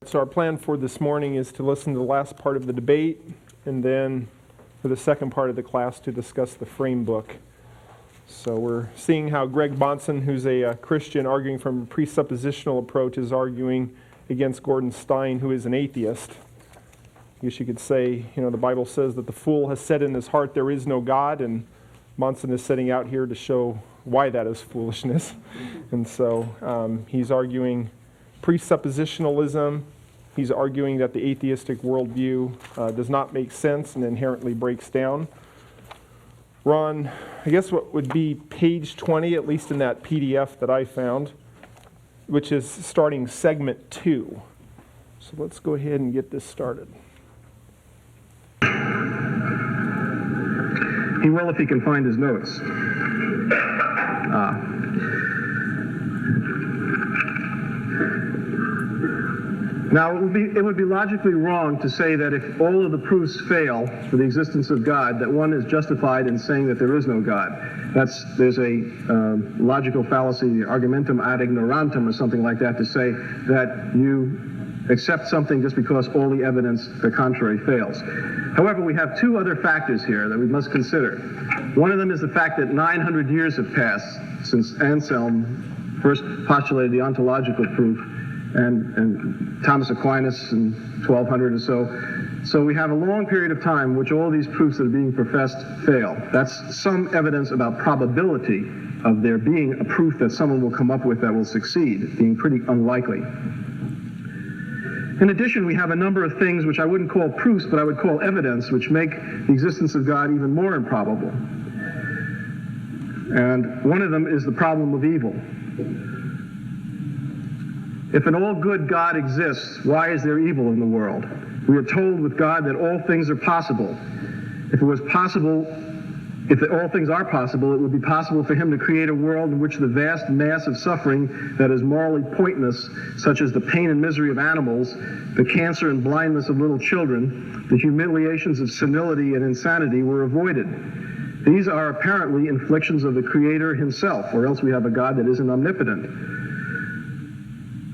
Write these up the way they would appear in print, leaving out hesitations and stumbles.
So our plan for this morning is to listen to the last part of the debate, and then for the second part of the class to discuss the frame book. So we're seeing how Greg Bahnsen, who's a Christian arguing from a presuppositional approach, is arguing against Gordon Stein, who is an atheist. I guess you could say, the Bible says that the fool has said in his heart there is no God, and Bahnsen is setting out here to show why that is foolishness. And so he's arguing presuppositionalism. He's arguing that the atheistic worldview does not make sense and inherently breaks down. Ron, I guess what would be page 20, at least in that PDF that I found, which is starting segment 2. So let's go ahead and get this started. He will if he can find his notes. Now, it would be logically wrong to say that if all of the proofs fail for the existence of God, that one is justified in saying that there is no God. There's a logical fallacy, argumentum ad ignorantum, or something like that, to say that you accept something just because all the evidence the contrary fails. However, we have two other factors here that we must consider. One of them is the fact that 900 years have passed since Anselm first postulated the ontological proof, and Thomas Aquinas in 1200 or so. So we have a long period of time in which all these proofs that are being professed fail. That's some evidence about probability of there being a proof that someone will come up with that will succeed, being pretty unlikely. In addition, we have a number of things which I wouldn't call proofs, but I would call evidence, which make the existence of God even more improbable. And one of them is the problem of evil. If an all-good God exists, why is there evil in the world? We are told with God that all things are possible. If all things are possible, it would be possible for him to create a world in which the vast mass of suffering that is morally pointless, such as the pain and misery of animals, the cancer and blindness of little children, the humiliations of senility and insanity, were avoided. These are apparently inflictions of the Creator himself, or else we have a God that isn't omnipotent.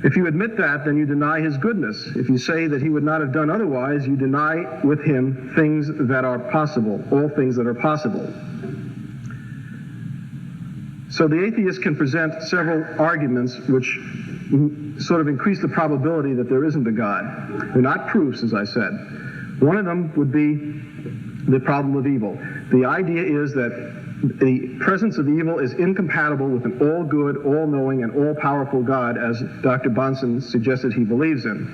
If you admit that, then you deny his goodness. If you say that he would not have done otherwise, you deny with him things that are possible, all things that are possible. So the atheist can present several arguments which sort of increase the probability that there isn't a God. They're not proofs, as I said. One of them would be the problem of evil. The idea is that the presence of evil is incompatible with an all-good, all-knowing, and all-powerful God, as Dr. Bahnsen suggested he believes in.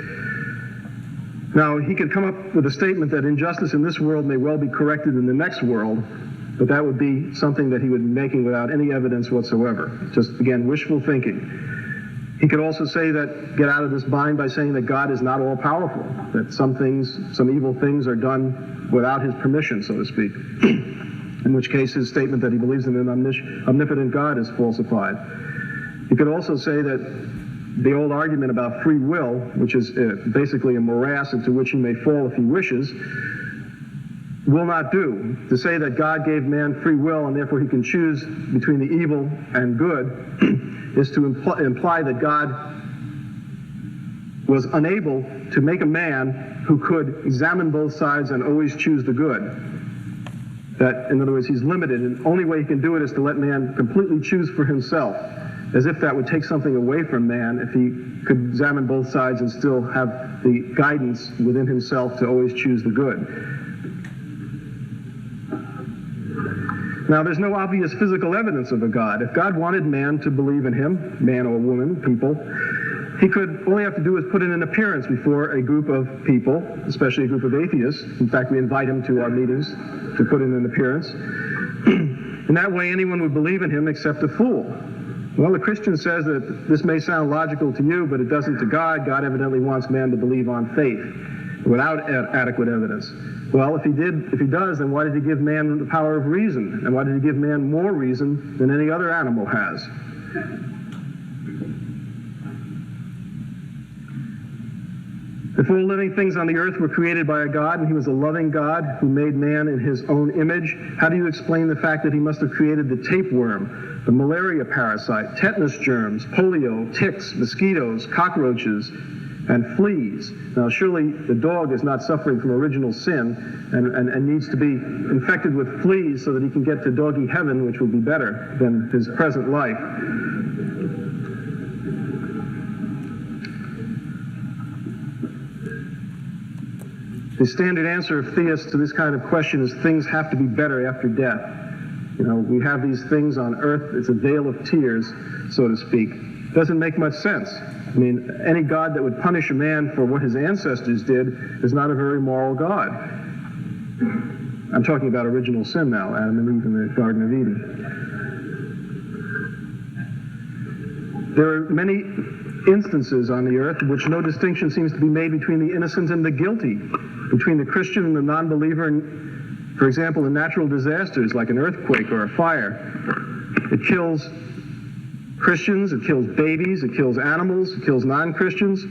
Now, he could come up with a statement that injustice in this world may well be corrected in the next world, but that would be something that he would be making without any evidence whatsoever. Just, again, wishful thinking. He could also say that, get out of this bind by saying that God is not all-powerful, that some evil things are done without his permission, so to speak. In which case his statement that he believes in an omnipotent God is falsified. You could also say that the old argument about free will, which is basically a morass into which he may fall if he wishes, will not do. To say that God gave man free will and therefore he can choose between the evil and good is to imply that God was unable to make a man who could examine both sides and always choose the good. That, in other words, he's limited, and the only way he can do it is to let man completely choose for himself, as if that would take something away from man if he could examine both sides and still have the guidance within himself to always choose the good. Now, there's no obvious physical evidence of a God. If God wanted man to believe in him, man or woman, people, he could, all he have to do is put in an appearance before a group of people, especially a group of atheists. In fact, we invite him to our meetings to put in an appearance. And that way anyone would believe in him except a fool. Well, the Christian says that this may sound logical to you, but it doesn't to God. God evidently wants man to believe on faith without adequate evidence. Well, if he does, then why did he give man the power of reason? And why did he give man more reason than any other animal has? If all living things on the earth were created by a God, and he was a loving God who made man in his own image, how do you explain the fact that he must have created the tapeworm, the malaria parasite, tetanus germs, polio, ticks, mosquitoes, cockroaches, and flees. Now, surely the dog is not suffering from original sin and needs to be infected with fleas so that he can get to doggy heaven, which will be better than his present life. The standard answer of theists to this kind of question is things have to be better after death. You know, we have these things on earth, it's a vale of tears, so to speak. Doesn't make much sense. I mean, any God that would punish a man for what his ancestors did is not a very moral God. I'm talking about original sin now, Adam and Eve in the Garden of Eden. There are many instances on the earth in which no distinction seems to be made between the innocent and the guilty, between the Christian and the non-believer, and, for example, in natural disasters like an earthquake or a fire. It kills Christians, it kills babies, it kills animals, it kills non-Christians.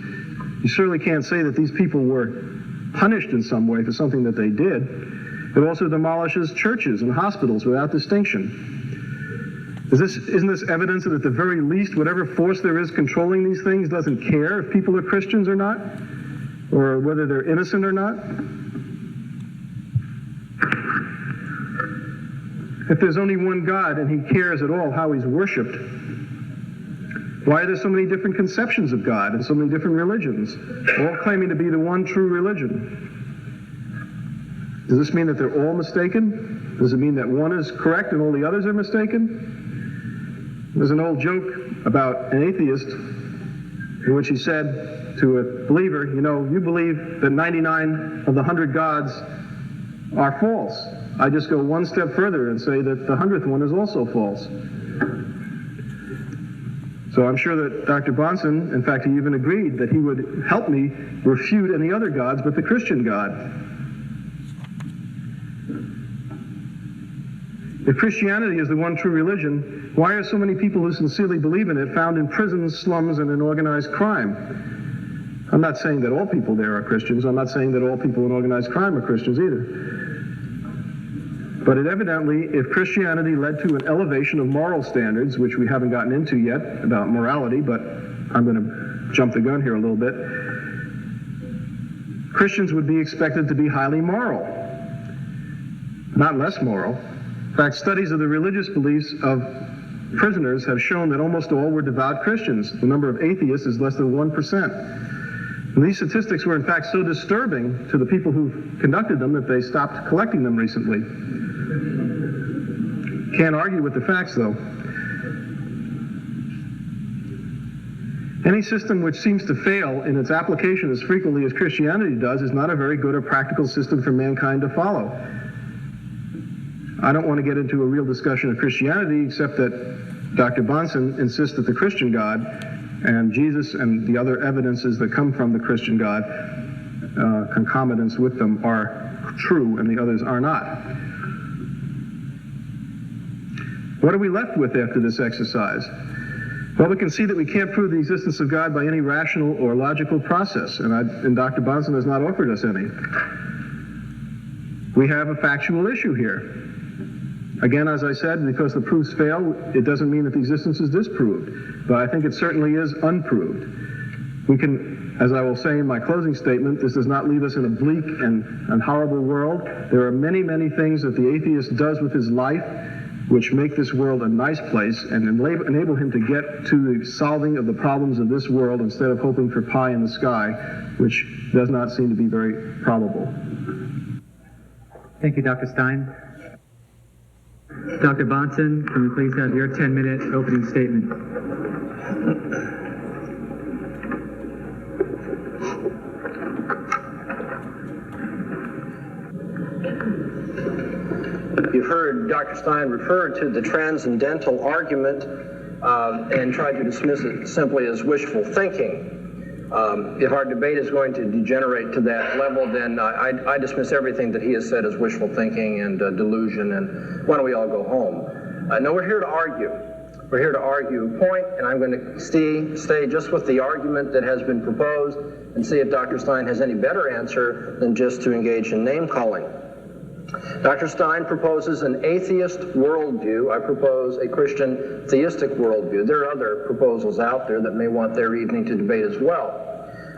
You certainly can't say that these people were punished in some way for something that they did. It also demolishes churches and hospitals without distinction. Isn't this evidence that at the very least, whatever force there is controlling these things doesn't care if people are Christians or not, or whether they're innocent or not? If there's only one God and he cares at all how he's worshipped, why are there so many different conceptions of God and so many different religions, all claiming to be the one true religion? Does this mean that they're all mistaken? Does it mean that one is correct and all the others are mistaken? There's an old joke about an atheist in which he said to a believer, you know, you believe that 99 of the 100 gods are false. I just go one step further and say that the 100th one is also false. So I'm sure that Dr. Bahnsen, in fact, he even agreed that he would help me refute any other gods but the Christian God. If Christianity is the one true religion, why are so many people who sincerely believe in it found in prisons, slums, and in organized crime? I'm not saying that all people there are Christians. I'm not saying that all people in organized crime are Christians either. But it evidently, if Christianity led to an elevation of moral standards, which we haven't gotten into yet about morality, but I'm going to jump the gun here a little bit, Christians would be expected to be highly moral, not less moral. In fact, studies of the religious beliefs of prisoners have shown that almost all were devout Christians. The number of atheists is less than 1%. And these statistics were in fact so disturbing to the people who conducted them that they stopped collecting them recently. Can't argue with the facts, though. Any system which seems to fail in its application as frequently as Christianity does is not a very good or practical system for mankind to follow. I don't want to get into a real discussion of Christianity, except that Dr. Bahnsen insists that the Christian God and Jesus and the other evidences that come from the Christian God, concomitants with them, are true and the others are not. What are we left with after this exercise? Well, we can see that we can't prove the existence of God by any rational or logical process, and Dr. Bahnsen has not offered us any. We have a factual issue here. Again, as I said, because the proofs fail, it doesn't mean that the existence is disproved, but I think it certainly is unproved. We can, as I will say in my closing statement, this does not leave us in a bleak and horrible world. There are many, many things that the atheist does with his life which make this world a nice place and enable him to get to the solving of the problems of this world instead of hoping for pie in the sky, which does not seem to be very probable. Thank you, Dr. Stein. Dr. Bahnsen, can we please have your 10-minute opening statement? You've heard Dr. Stein refer to the transcendental argument and try to dismiss it simply as wishful thinking. If our debate is going to degenerate to that level, then I dismiss everything that he has said as wishful thinking and delusion, and why don't we all go home? No, we're here to argue. We're here to argue a point, and I'm going to stay just with the argument that has been proposed and see if Dr. Stein has any better answer than just to engage in name-calling. Dr. Stein proposes an atheist worldview. I propose a Christian theistic worldview. There are other proposals out there that may want their evening to debate as well.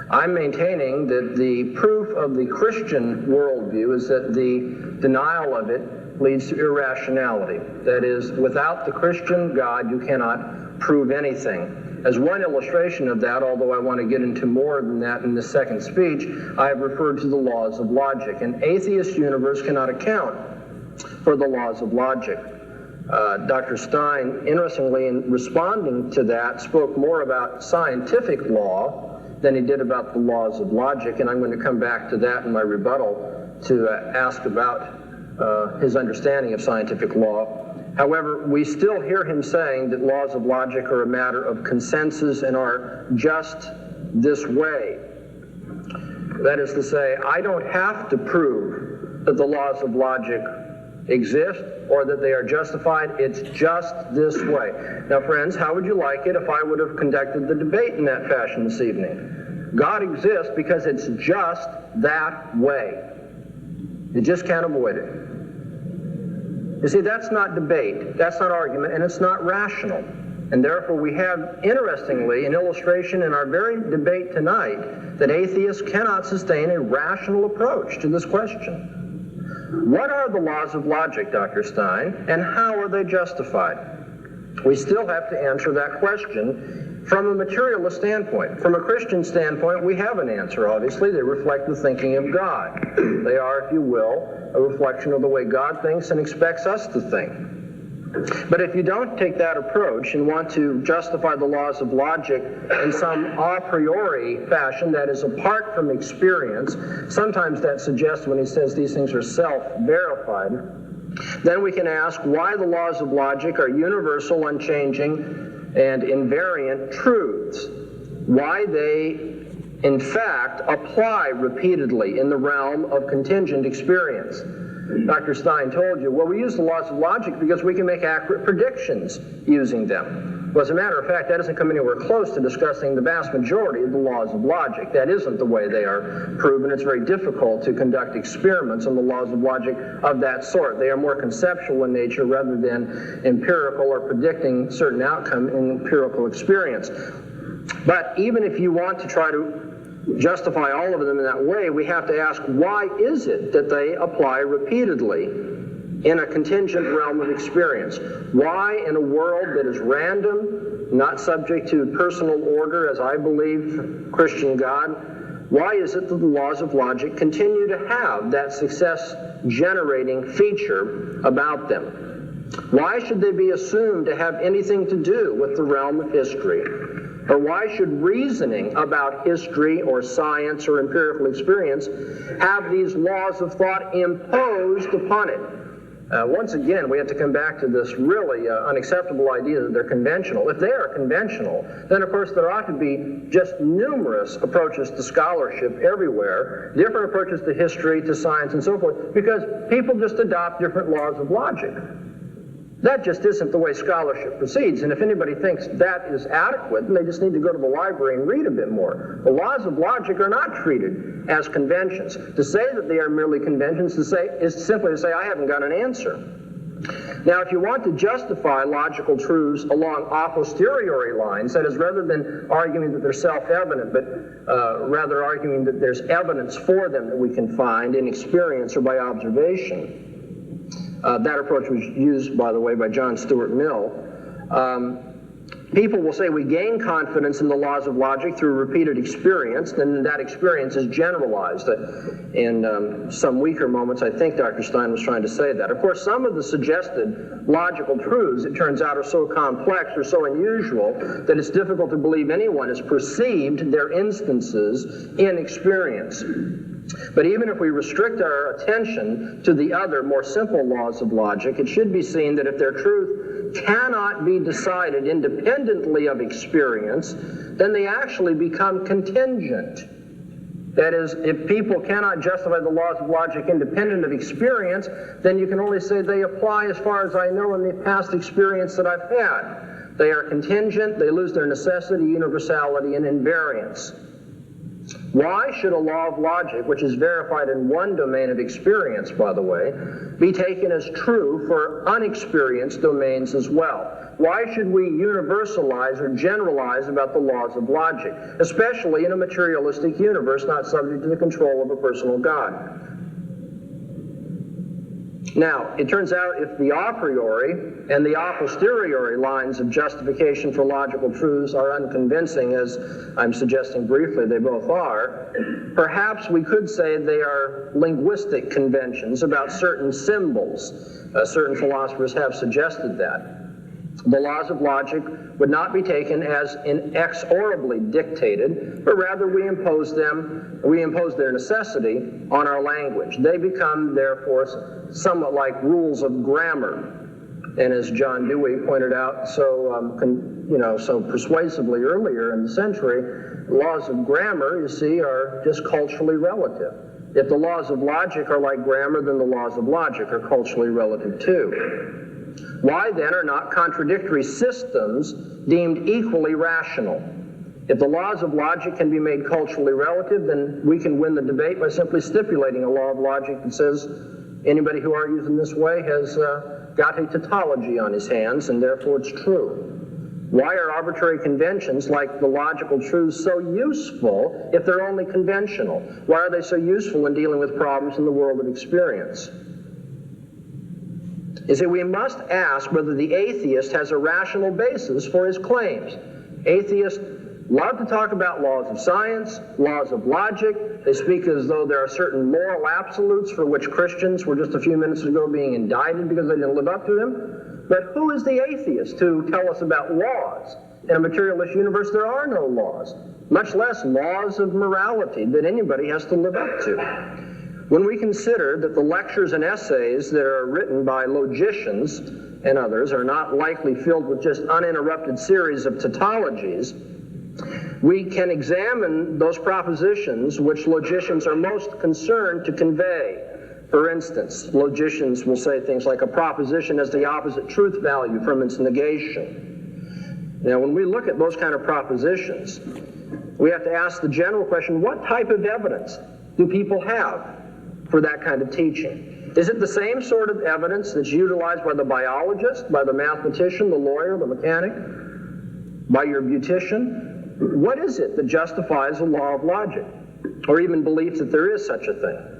I'm maintaining that the proof of the Christian worldview is that the denial of it leads to irrationality. That is, without the Christian God, you cannot prove anything. As one illustration of that, although I want to get into more than that in the second speech, I have referred to the laws of logic. An atheist universe cannot account for the laws of logic. Dr. Stein, interestingly, in responding to that, spoke more about scientific law than he did about the laws of logic, and I'm going to come back to that in my rebuttal to ask about his understanding of scientific law. However, we still hear him saying that laws of logic are a matter of consensus and are just this way. That is to say, I don't have to prove that the laws of logic exist or that they are justified. It's just this way. Now, friends, how would you like it if I would have conducted the debate in that fashion this evening? God exists because it's just that way. You just can't avoid it. You see, that's not debate, that's not argument, and it's not rational. And therefore we have, interestingly, an illustration in our very debate tonight that atheists cannot sustain a rational approach to this question. What are the laws of logic, Dr. Stein, and how are they justified? We still have to answer that question from a materialist standpoint. From a Christian standpoint, we have an answer, obviously. They reflect the thinking of God. They are, if you will, a reflection of the way God thinks and expects us to think. But if you don't take that approach and want to justify the laws of logic in some a priori fashion that is apart from experience, sometimes that suggests when he says these things are self-verified, then we can ask why the laws of logic are universal, unchanging, and invariant truths. Why they, in fact, apply repeatedly in the realm of contingent experience. Dr. Stein told you, well, we use the laws of logic because we can make accurate predictions using them. Well, as a matter of fact, that doesn't come anywhere close to discussing the vast majority of the laws of logic. That isn't the way they are proven. It's very difficult to conduct experiments on the laws of logic of that sort. They are more conceptual in nature rather than empirical or predicting certain outcome in empirical experience. But even if you want to try to justify all of them in that way, we have to ask, why is it that they apply repeatedly in a contingent realm of experience? Why, in a world that is random, not subject to personal order, as I believe Christian God, why is it that the laws of logic continue to have that success-generating feature about them? Why should they be assumed to have anything to do with the realm of history? Or why should reasoning about history or science or empirical experience have these laws of thought imposed upon it? Once again, we have to come back to this really unacceptable idea that they're conventional. If they are conventional, then of course there ought to be just numerous approaches to scholarship everywhere, different approaches to history, to science, and so forth, because people just adopt different laws of logic. That just isn't the way scholarship proceeds, and if anybody thinks that is adequate, then they just need to go to the library and read a bit more. The laws of logic are not treated as conventions. To say that they are merely conventions is simply to say, I haven't got an answer. Now, if you want to justify logical truths along a posteriori lines, that is, rather than arguing that they're self-evident, but rather arguing that there's evidence for them that we can find in experience or by observation, that approach was used, by the way, by John Stuart Mill. People will say we gain confidence in the laws of logic through repeated experience, and that experience is generalized. In some weaker moments, I think Dr. Stein was trying to say that. Of course, some of the suggested logical truths, it turns out, are so complex or so unusual that it's difficult to believe anyone has perceived their instances in experience. But even if we restrict our attention to the other, more simple laws of logic, it should be seen that if their truth cannot be decided independently of experience, then they actually become contingent. That is, if people cannot justify the laws of logic independent of experience, then you can only say they apply, as far as I know, in the past experience that I've had. They are contingent, they lose their necessity, universality, and invariance. Why should a law of logic, which is verified in one domain of experience, by the way, be taken as true for unexperienced domains as well? why should we universalize or generalize about the laws of logic, especially in a materialistic universe not subject to the control of a personal God? Now, it turns out if the a priori and the a posteriori lines of justification for logical truths are unconvincing, as I'm suggesting briefly they both are, perhaps we could say they are linguistic conventions about certain symbols. Certain philosophers have suggested that. The laws of logic would not be taken as inexorably dictated, but rather we impose their necessity on our language. They become, therefore, somewhat like rules of grammar. And as John Dewey pointed out so persuasively earlier in the century, laws of grammar, you see, are just culturally relative. If the laws of logic are like grammar, then the laws of logic are culturally relative too. Why then are not contradictory systems deemed equally rational? If the laws of logic can be made culturally relative, then we can win the debate by simply stipulating a law of logic that says anybody who argues in this way has got a tautology on his hands, and therefore it's true. Why are arbitrary conventions like the logical truths so useful if they're only conventional? Why are they so useful in dealing with problems in the world of experience? You see, we must ask whether the atheist has a rational basis for his claims. Atheists love to talk about laws of science, laws of logic. They speak as though there are certain moral absolutes for which Christians were just a few minutes ago being indicted because they didn't live up to them. But who is the atheist to tell us about laws? In a materialist universe, there are no laws, much less laws of morality that anybody has to live up to. When we consider that the lectures and essays that are written by logicians and others are not likely filled with just uninterrupted series of tautologies, we can examine those propositions which logicians are most concerned to convey. For instance, logicians will say things like a proposition has the opposite truth value from its negation. Now, when we look at those kind of propositions, we have to ask the general question, what type of evidence do people have for that kind of teaching? Is it the same sort of evidence that's utilized by the biologist, by the mathematician, the lawyer, the mechanic, by your beautician? What is it that justifies a law of logic, or even belief that there is such a thing?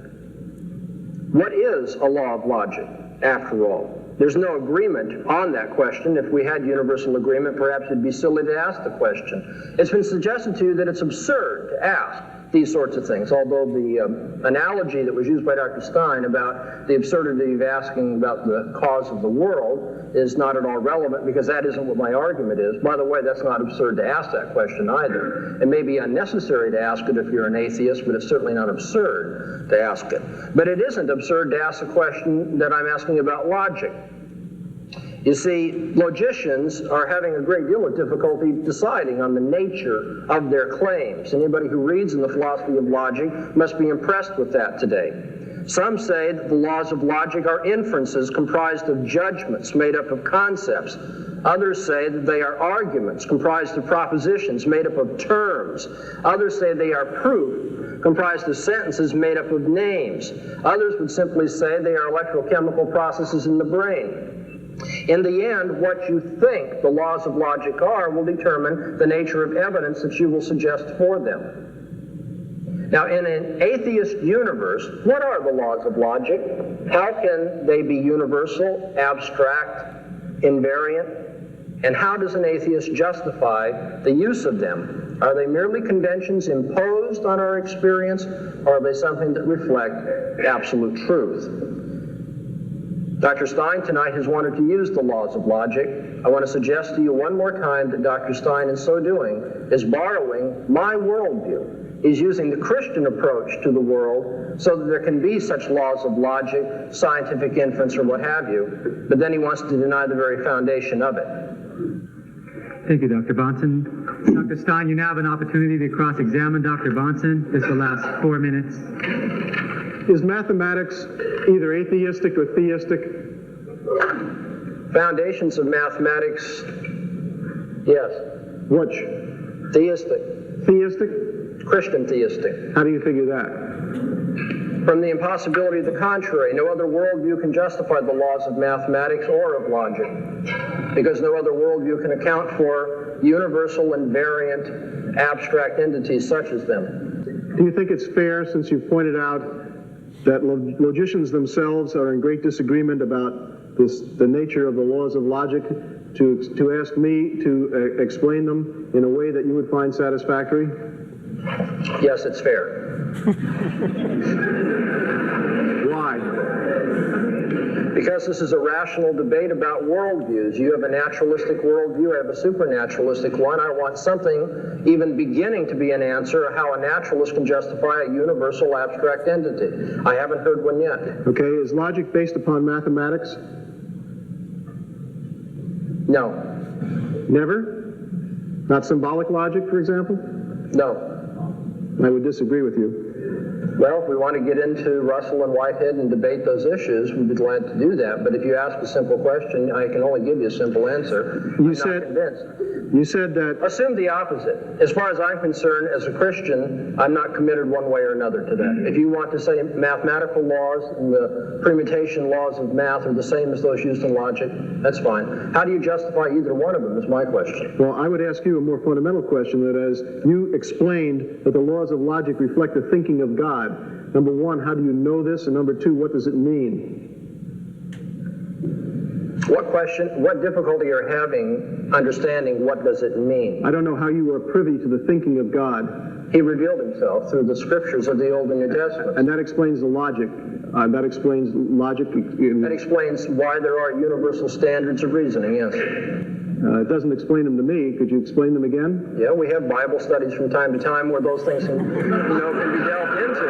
What is a law of logic, after all? There's no agreement on that question. If we had universal agreement, perhaps it'd be silly to ask the question. It's been suggested to you that it's absurd to ask these sorts of things, although the analogy that was used by Dr. Stein about the absurdity of asking about the cause of the world is not at all relevant, because that isn't what my argument is. By the way, that's not absurd to ask that question either. It may be unnecessary to ask it if you're an atheist, but it's certainly not absurd to ask it. But it isn't absurd to ask the question that I'm asking about logic. You see, logicians are having a great deal of difficulty deciding on the nature of their claims. Anybody who reads in the philosophy of logic must be impressed with that today. Some say that the laws of logic are inferences comprised of judgments made up of concepts. Others say that they are arguments comprised of propositions made up of terms. Others say they are proof comprised of sentences made up of names. Others would simply say they are electrochemical processes in the brain. In the end, what you think the laws of logic are will determine the nature of evidence that you will suggest for them. Now, in an atheist universe, what are the laws of logic? How can they be universal, abstract, invariant? And how does an atheist justify the use of them? Are they merely conventions imposed on our experience, or are they something that reflect absolute truth? Dr. Stein tonight has wanted to use the laws of logic. I want to suggest to you one more time that Dr. Stein, in so doing, is borrowing my worldview. He's using the Christian approach to the world so that there can be such laws of logic, scientific inference, or what have you, but then he wants to deny the very foundation of it. Thank you, Dr. Bahnsen. Dr. Stein, you now have an opportunity to cross-examine Dr. Bahnsen. This will last 4 minutes. Is mathematics either atheistic or theistic? Foundations of mathematics, yes. Which? Theistic. Theistic? Christian theistic. How do you figure that? From the impossibility of the contrary. No other worldview can justify the laws of mathematics or of logic. because no other worldview can account for universal and variant abstract entities such as them. Do you think it's fair, since you pointed out that logicians themselves are in great disagreement about the nature of the laws of logic, to ask me to explain them in a way that you would find satisfactory? Yes, it's fair. Why? Because this is a rational debate about worldviews. You have a naturalistic worldview, I have a supernaturalistic one. I want something even beginning to be an answer how a naturalist can justify a universal abstract entity. I haven't heard one yet. Okay, is logic based upon mathematics? No. Never? Not symbolic logic, for example? No. I would disagree with you. Well, if we want to get into Russell and Whitehead and debate those issues, we'd be glad to do that. But if you ask a simple question, I can only give you a simple answer. I'm not convinced. You said that... Assume the opposite. As far as I'm concerned, as a Christian, I'm not committed one way or another to that. If you want to say mathematical laws and the permutation laws of math are the same as those used in logic, that's fine. How do you justify either one of them is my question. Well, I would ask you a more fundamental question, that as you explained that the laws of logic reflect the thinking of God, number one, how do you know this? And number two, what does it mean? What difficulty are you having understanding what does it mean? I don't know how you are privy to the thinking of God. He revealed himself through the scriptures of the Old and New Testament. And that explains the logic. That explains logic. That explains why there are universal standards of reasoning, yes. It doesn't explain them to me. Could you explain them again? Yeah, we have Bible studies from time to time where those things can be delved into.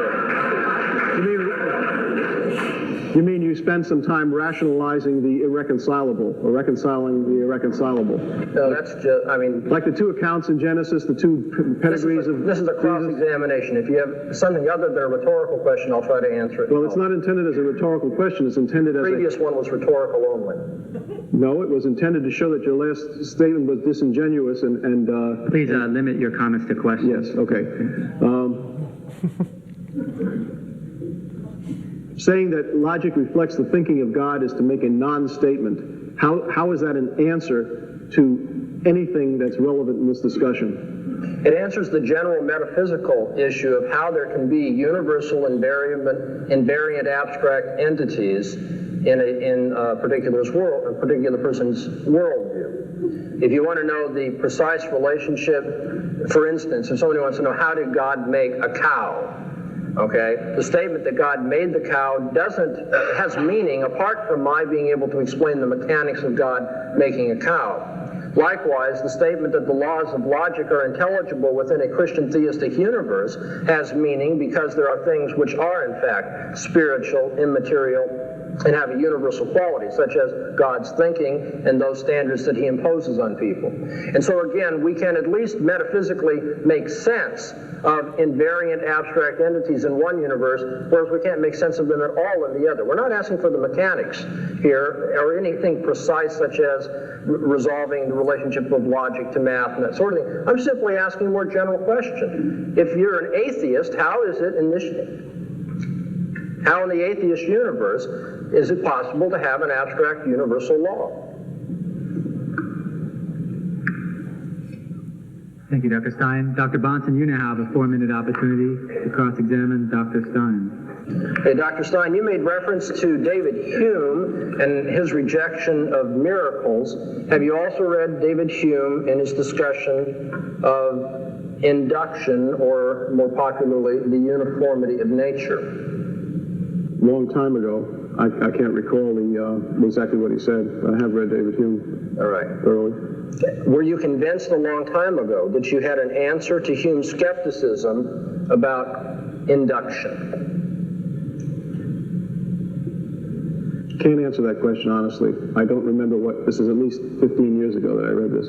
You mean you spend some time rationalizing the irreconcilable, or reconciling the irreconcilable? No, that's just, like the two accounts in Genesis, the two pedigrees of... This is a cross-examination. If you have something other than a rhetorical question, I'll try to answer it. Well, it's not intended as a rhetorical question. It's intended as the previous one was rhetorical only. No, it was intended to show that your last statement was disingenuous and Please limit your comments to questions. Yes, okay. Saying that logic reflects the thinking of God is to make a non-statement. How is that an answer to anything that's relevant in this discussion? It answers the general metaphysical issue of how there can be universal invariant abstract entities in a particular person's worldview. If you want to know the precise relationship, for instance, if somebody wants to know how did God make a cow, okay, the statement that God made the cow has meaning apart from my being able to explain the mechanics of God making a cow. Likewise, the statement that the laws of logic are intelligible within a Christian theistic universe has meaning because there are things which are in fact spiritual, immaterial, and have a universal quality, such as God's thinking and those standards that he imposes on people. And so again, we can at least metaphysically make sense of invariant abstract entities in one universe, whereas we can't make sense of them at all in the other. We're not asking for the mechanics here, or anything precise such as resolving the relationship of logic to math and that sort of thing. I'm simply asking a more general question. If you're an atheist, how in the atheist universe is it possible to have an abstract universal law? Thank you, Dr. Stein. Dr. Bahnsen, you now have a 4-minute opportunity to cross-examine Dr. Stein. Hey, Dr. Stein, you made reference to David Hume and his rejection of miracles. Have you also read David Hume in his discussion of induction, or more popularly, the uniformity of nature? Long time ago. I can't recall exactly what he said. I have read David Hume. All right. Thoroughly. Were you convinced a long time ago that you had an answer to Hume's skepticism about induction? Can't answer that question honestly. I don't remember this is at least 15 years ago that I read this.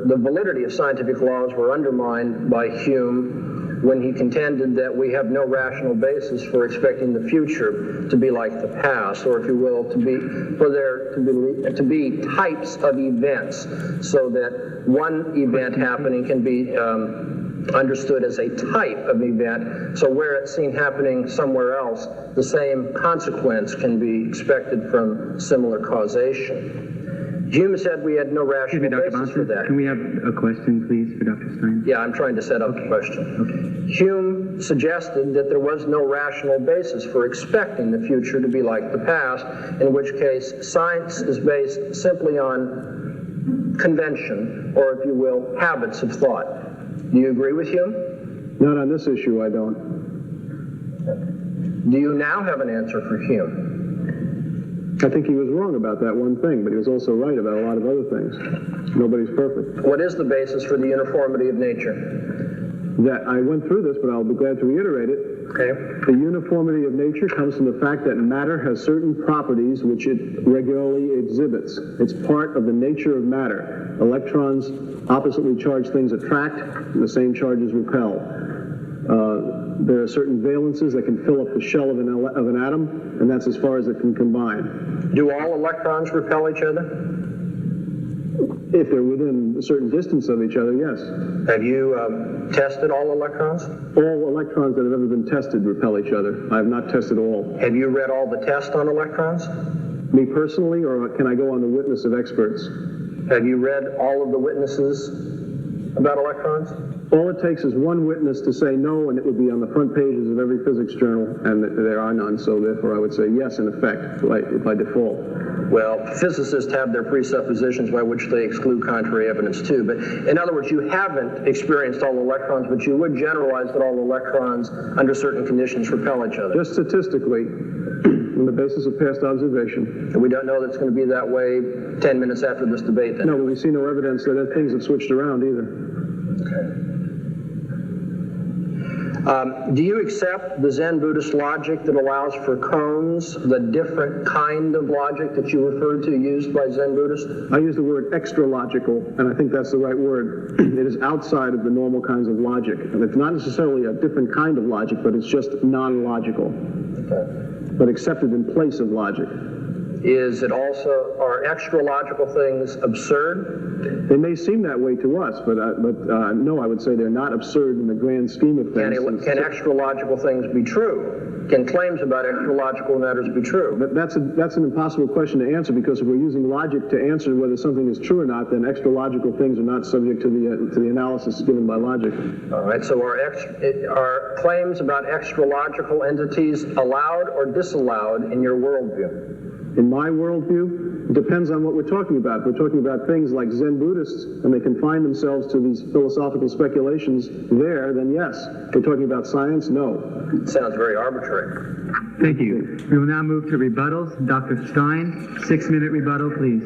The validity of scientific laws were undermined by Hume when he contended that we have no rational basis for expecting the future to be like the past, or if you will, to be types of events, so that one event happening can be understood as a type of event, so where it's seen happening somewhere else, the same consequence can be expected from similar causation. Hume said we had no Excuse me, rational Dr. basis for Bahnsen, that. can we have a question, please, for Dr. Stein? Yeah, I'm trying to set up the question. Hume suggested that there was no rational basis for expecting the future to be like the past, in which case science is based simply on convention, or if you will, habits of thought. Do you agree with Hume? Not on this issue, I don't. Do you now have an answer for Hume? I think he was wrong about that one thing, but he was also right about a lot of other things. Nobody's perfect. What is the basis for the uniformity of nature? That I went through this, but I'll be glad to reiterate it. Okay. The uniformity of nature comes from the fact that matter has certain properties which it regularly exhibits. It's part of the nature of matter. Electrons, oppositely charged things attract, and the same charges repel. There are certain valences that can fill up the shell of an atom, and that's as far as it can combine. Do all electrons repel each other? If they're within a certain distance of each other, yes. Have you tested all electrons? All electrons that have ever been tested repel each other. I have not tested all. Have you read all the tests on electrons? Me personally, or can I go on the witness of experts? Have you read all of the witnesses about electrons? All it takes is one witness to say no, and it would be on the front pages of every physics journal, and there are none, so therefore I would say yes, in effect, by default. Well, physicists have their presuppositions by which they exclude contrary evidence too. But in other words, you haven't experienced all electrons, but you would generalize that all electrons under certain conditions repel each other. Just statistically, on the basis of past observation. And we don't know that it's going to be that way 10 minutes after this debate then. No, but we see no evidence that things have switched around either. Okay. Do you accept the Zen Buddhist logic that allows for cones, the different kind of logic that you referred to used by Zen Buddhists? I use the word extra-logical, and I think that's the right word. It is outside of the normal kinds of logic. And it's not necessarily a different kind of logic, but it's just non-logical, but accepted in place of logic. Is it also, are extra-logical things absurd? They may seem that way to us, but no, I would say they're not absurd in the grand scheme of things. Can extra-logical things be true? Can claims about extra-logical matters be true? But that's an impossible question to answer, because if we're using logic to answer whether something is true or not, then extra-logical things are not subject to the analysis given by logic. All right, so are claims about extra-logical entities allowed or disallowed in your worldview? In my worldview, it depends on what we're talking about. If we're talking about things like Zen Buddhists, and they confine themselves to these philosophical speculations there, then yes. If we're talking about science, no. It sounds very arbitrary. Thank you. We will now move to rebuttals. Dr. Stein, 6-minute rebuttal, please.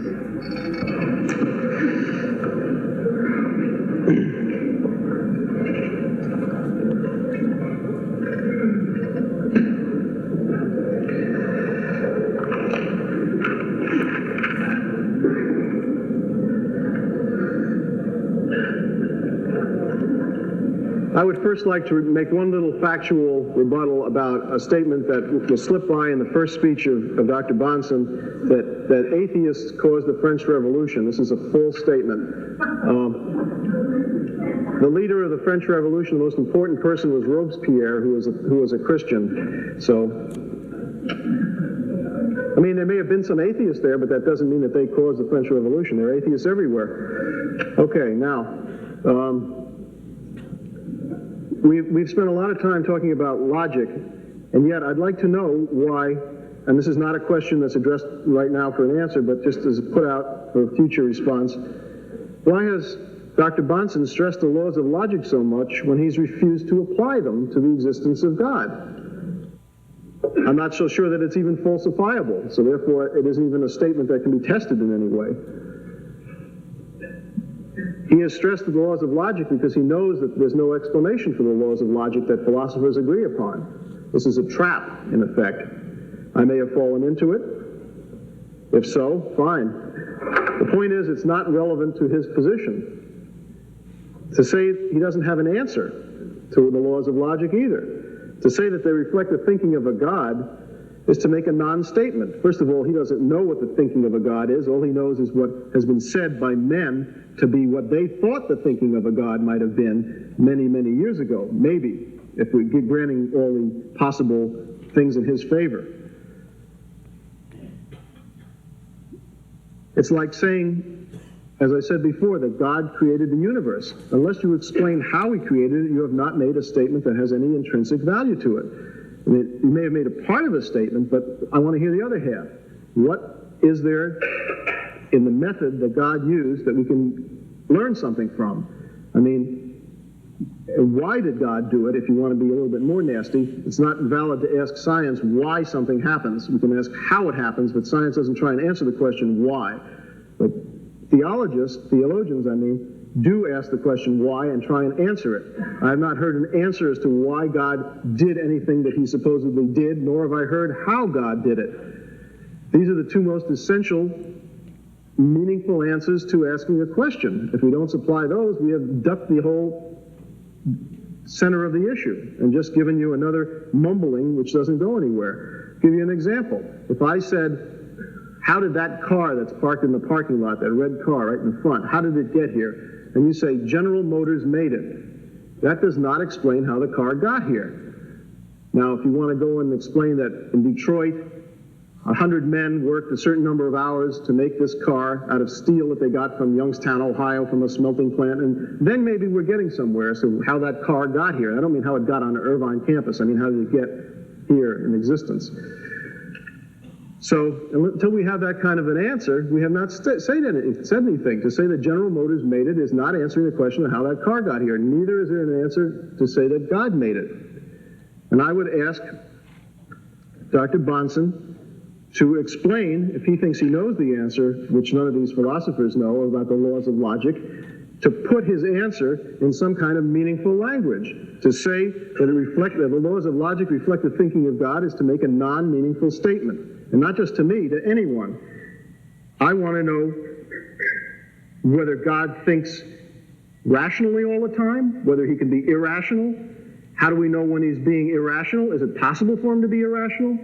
I would first like to make one little factual rebuttal about a statement that was slipped by in the first speech of Dr. Bahnsen, that atheists caused the French Revolution. This is a full statement. The leader of the French Revolution, the most important person, was Robespierre, who was a Christian. So, I mean, there may have been some atheists there, but that doesn't mean that they caused the French Revolution. There are atheists everywhere. Okay, now, we've spent a lot of time talking about logic, and yet I'd like to know why, and this is not a question that's addressed right now for an answer, but just as a put out for a future response, why has Dr. Bahnsen stressed the laws of logic so much when he's refused to apply them to the existence of God? I'm not so sure that it's even falsifiable, so therefore it isn't even a statement that can be tested in any way. He has stressed the laws of logic because he knows that there's no explanation for the laws of logic that philosophers agree upon. This is a trap, in effect. I may have fallen into it. If so, fine. The point is, it's not relevant to his position. To say he doesn't have an answer to the laws of logic either. To say that they reflect the thinking of a God is to make a non-statement. First of all, he doesn't know what the thinking of a God is. All he knows is what has been said by men to be what they thought the thinking of a God might have been many, many years ago. Maybe, if we're granting all the possible things in his favor. It's like saying, as I said before, that God created the universe. Unless you explain how he created it, you have not made a statement that has any intrinsic value to it. I mean, you may have made a part of a statement, but I want to hear the other half. What is there in the method that God used that we can learn something from? I mean, why did God do it? If you want to be a little bit more nasty, it's not valid to ask science why something happens. We can ask how it happens, but science doesn't try and answer the question why. But theologians, do ask the question why and try and answer it. I have not heard an answer as to why God did anything that he supposedly did, nor have I heard how God did it. These are the two most essential, meaningful answers to asking a question. If we don't supply those, we have ducked the whole center of the issue and just given you another mumbling which doesn't go anywhere. I'll give you an example. If I said, how did that car that's parked in the parking lot, that red car right in front, how did it get here? And you say, General Motors made it. That does not explain how the car got here. Now, if you want to go and explain that in Detroit, 100 men worked a certain number of hours to make this car out of steel that they got from Youngstown, Ohio, from a smelting plant, and then maybe we're getting somewhere. So how that car got here. I don't mean how it got on the Irvine campus. I mean, how did it get here in existence? So until we have that kind of an answer, we have not said anything. To say that General Motors made it is not answering the question of how that car got here. Neither is there an answer to say that God made it. And I would ask Dr. Bahnsen to explain, if he thinks he knows the answer, which none of these philosophers know about the laws of logic, to put his answer in some kind of meaningful language. To say that that the laws of logic reflect the thinking of God is to make a non-meaningful statement. And not just to me, to anyone. I want to know whether God thinks rationally all the time, whether he can be irrational. How do we know when he's being irrational? Is it possible for him to be irrational?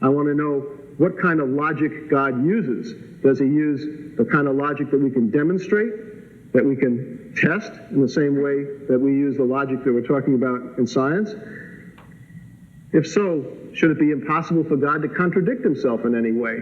I want to know what kind of logic God uses. Does he use the kind of logic that we can demonstrate, that we can test in the same way that we use the logic that we're talking about in science? If so, should it be impossible for God to contradict himself in any way?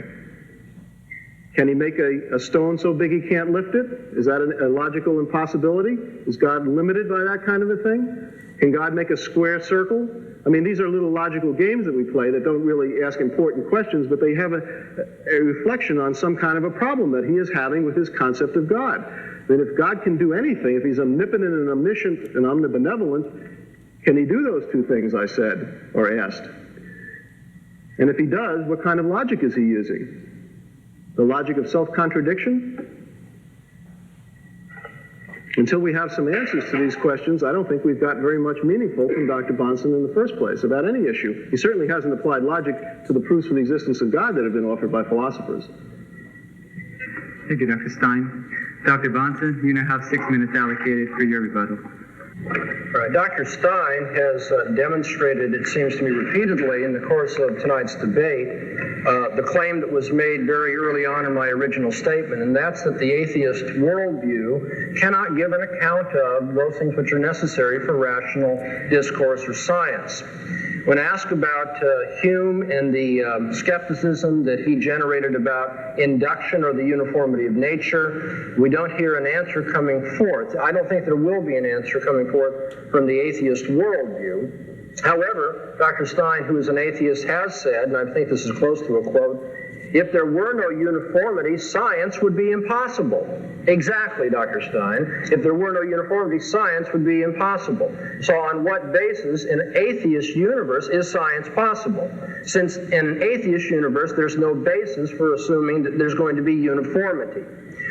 Can he make a stone so big he can't lift it? Is that a logical impossibility? Is God limited by that kind of a thing? Can God make a square circle? I mean, these are little logical games that we play that don't really ask important questions, but they have a reflection on some kind of a problem that he is having with his concept of God. That if God can do anything, if he's omnipotent and omniscient and omnibenevolent, can he do those two things I said or asked? And if he does, what kind of logic is he using? The logic of self-contradiction? Until we have some answers to these questions, I don't think we've got very much meaningful from Dr. Bahnsen in the first place about any issue. He certainly hasn't applied logic to the proofs for the existence of God that have been offered by philosophers. Thank you, Dr. Stein. Dr. Bahnsen, you now have 6 minutes allocated for your rebuttal. All right. Dr. Stein has demonstrated, it seems to me repeatedly in the course of tonight's debate, the claim that was made very early on in my original statement, and that's that the atheist worldview cannot give an account of those things which are necessary for rational discourse or science. When asked about Hume and the skepticism that he generated about induction or the uniformity of nature, we don't hear an answer coming forth. I don't think there will be an answer coming forth from the atheist worldview. However, Dr. Stein, who is an atheist, has said, and I think this is close to a quote, if there were no uniformity, science would be impossible. Exactly, Dr. Stein. If there were no uniformity, science would be impossible. So on what basis in an atheist universe is science possible? Since in an atheist universe, there's no basis for assuming that there's going to be uniformity.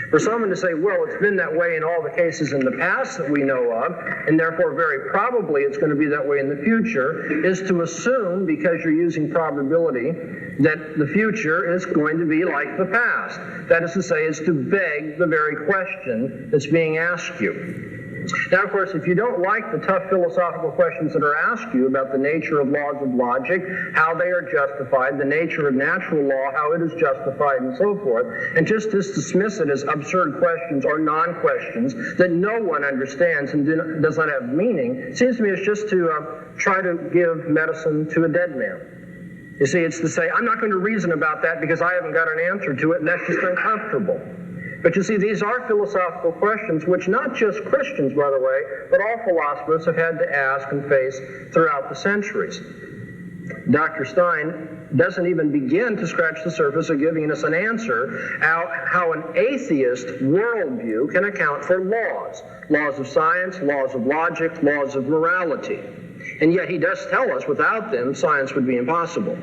For someone to say, well, it's been that way in all the cases in the past that we know of, and therefore very probably it's going to be that way in the future, is to assume, because you're using probability, that the future is going to be like the past. That is to say, is to beg the very question that's being asked you. Now, of course, if you don't like the tough philosophical questions that are asked you about the nature of laws of logic, how they are justified, the nature of natural law, how it is justified, and so forth, and just dismiss it as absurd questions or non-questions that no one understands and does not have meaning, it seems to me it's just to try to give medicine to a dead man. You see, it's to say, I'm not going to reason about that because I haven't got an answer to it, and that's just uncomfortable. But you see, these are philosophical questions which not just Christians, by the way, but all philosophers have had to ask and face throughout the centuries. Dr. Stein doesn't even begin to scratch the surface of giving us an answer how an atheist worldview can account for laws of science, laws of logic, laws of morality. And yet he does tell us without them, science would be impossible.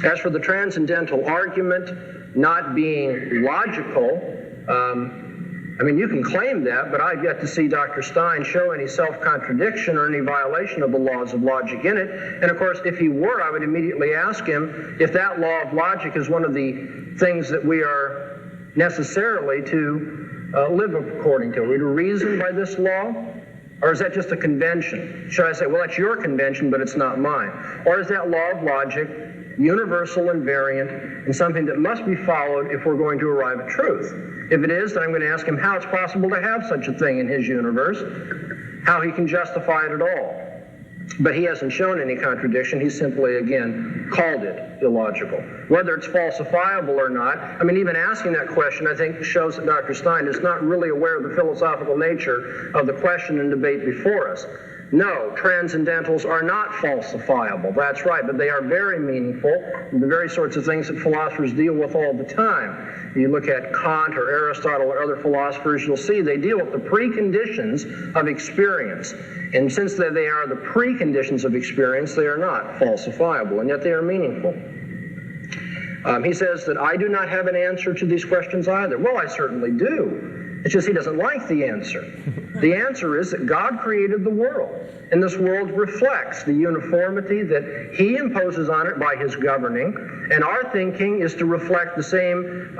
As for the transcendental argument not being logical, you can claim that, but I've yet to see Dr. Stein show any self-contradiction or any violation of the laws of logic in it. And of course, if he were, I would immediately ask him if that law of logic is one of the things that we are necessarily to live according to. Are we to reason by this law? Or is that just a convention? Should I say, well, that's your convention, but it's not mine? Or is that law of logic universal and variant, and something that must be followed if we're going to arrive at truth? If it is, then I'm going to ask him how it's possible to have such a thing in his universe, how he can justify it at all. But he hasn't shown any contradiction. He simply, again, called it illogical. Whether it's falsifiable or not, even asking that question, I think, shows that Dr. Stein is not really aware of the philosophical nature of the question and debate before us. No, transcendentals are not falsifiable. That's right, but they are very meaningful, the very sorts of things that philosophers deal with all the time. You look at Kant or Aristotle or other philosophers, you'll see they deal with the preconditions of experience. And since they are the preconditions of experience, they are not falsifiable, and yet they are meaningful. He says that I do not have an answer to these questions either. Well, I certainly do. It's just he doesn't like the answer. The answer is that God created the world, and this world reflects the uniformity that he imposes on it by his governing, and our thinking is to reflect the same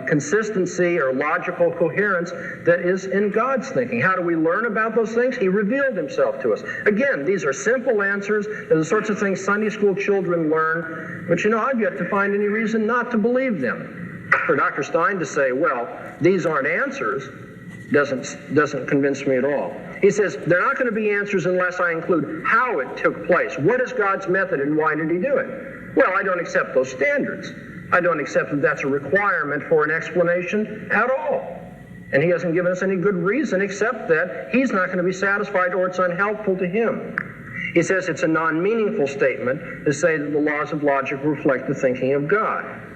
consistency or logical coherence that is in God's thinking. How do we learn about those things? He revealed himself to us. Again, these are simple answers. They're the sorts of things Sunday school children learn, but I've yet to find any reason not to believe them. For Dr. Stein to say, well, these aren't answers, doesn't convince me at all. He says, they're not going to be answers unless I include how it took place. What is God's method and why did he do it? Well, I don't accept those standards. I don't accept that that's a requirement for an explanation at all. And he hasn't given us any good reason except that he's not going to be satisfied or it's unhelpful to him. He says it's a non-meaningful statement to say that the laws of logic reflect the thinking of God.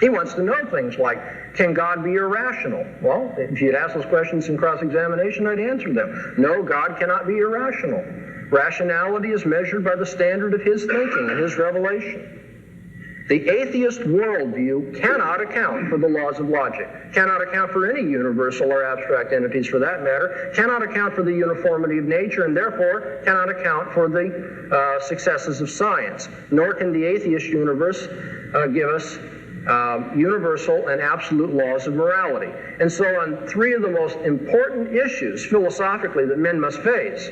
He wants to know things like, can God be irrational? Well, if you'd asked those questions in cross-examination, I'd answer them. No, God cannot be irrational. Rationality is measured by the standard of his thinking and his revelation. The atheist worldview cannot account for the laws of logic, cannot account for any universal or abstract entities for that matter, cannot account for the uniformity of nature, and therefore cannot account for the successes of science. Nor can the atheist universe give us universal and absolute laws of morality. And so on three of the most important issues philosophically that men must face,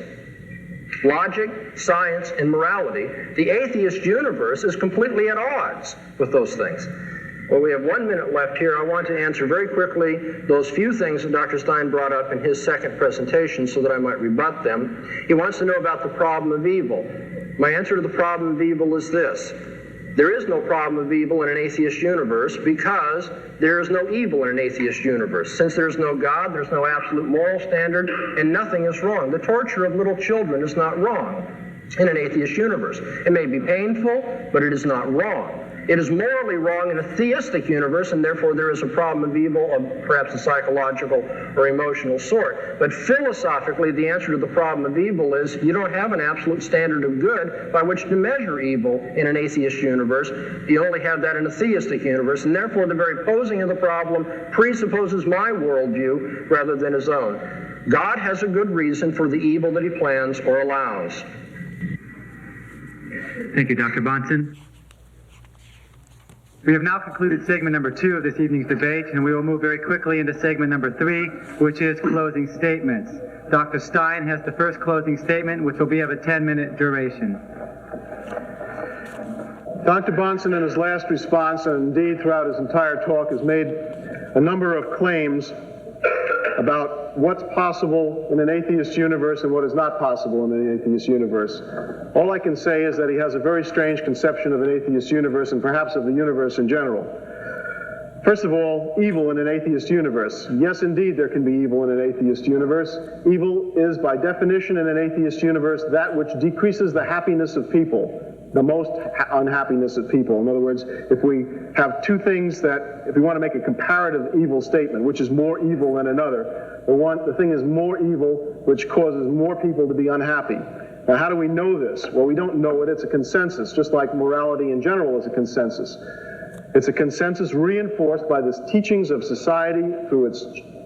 logic, science, and morality, the atheist universe is completely at odds with those things. Well, we have 1 minute left here. I want to answer very quickly those few things that Dr. Stein brought up in his second presentation so that I might rebut them. He wants to know about the problem of evil. My answer to the problem of evil is this. There is no problem of evil in an atheist universe because there is no evil in an atheist universe. Since there's no God, there's no absolute moral standard, and nothing is wrong. The torture of little children is not wrong in an atheist universe. It may be painful, but it is not wrong. It is morally wrong in a theistic universe, and therefore there is a problem of evil of perhaps a psychological or emotional sort. But philosophically, the answer to the problem of evil is you don't have an absolute standard of good by which to measure evil in an atheist universe. You only have that in a theistic universe, and therefore the very posing of the problem presupposes my worldview rather than his own. God has a good reason for the evil that he plans or allows. Thank you, Dr. Bahnsen. We have now concluded segment number 2 of this evening's debate, and we will move very quickly into segment number 3, which is closing statements. Dr. Stein has the first closing statement, which will be of a 10-minute duration. Dr. Bahnsen, in his last response, and indeed throughout his entire talk, has made a number of claims about what's possible in an atheist universe and what is not possible in an atheist universe. All I can say is that he has a very strange conception of an atheist universe and perhaps of the universe in general. First of all, evil in an atheist universe. Yes, indeed, there can be evil in an atheist universe. Evil is, by definition, in an atheist universe, that which decreases the happiness of people, the most unhappiness of people. In other words, if we have two things that, if we want to make a comparative evil statement, which is more evil than another, the thing is more evil, which causes more people to be unhappy. Now, how do we know this? Well, we don't know it. It's a consensus, just like morality in general is a consensus. It's a consensus reinforced by the teachings of society through its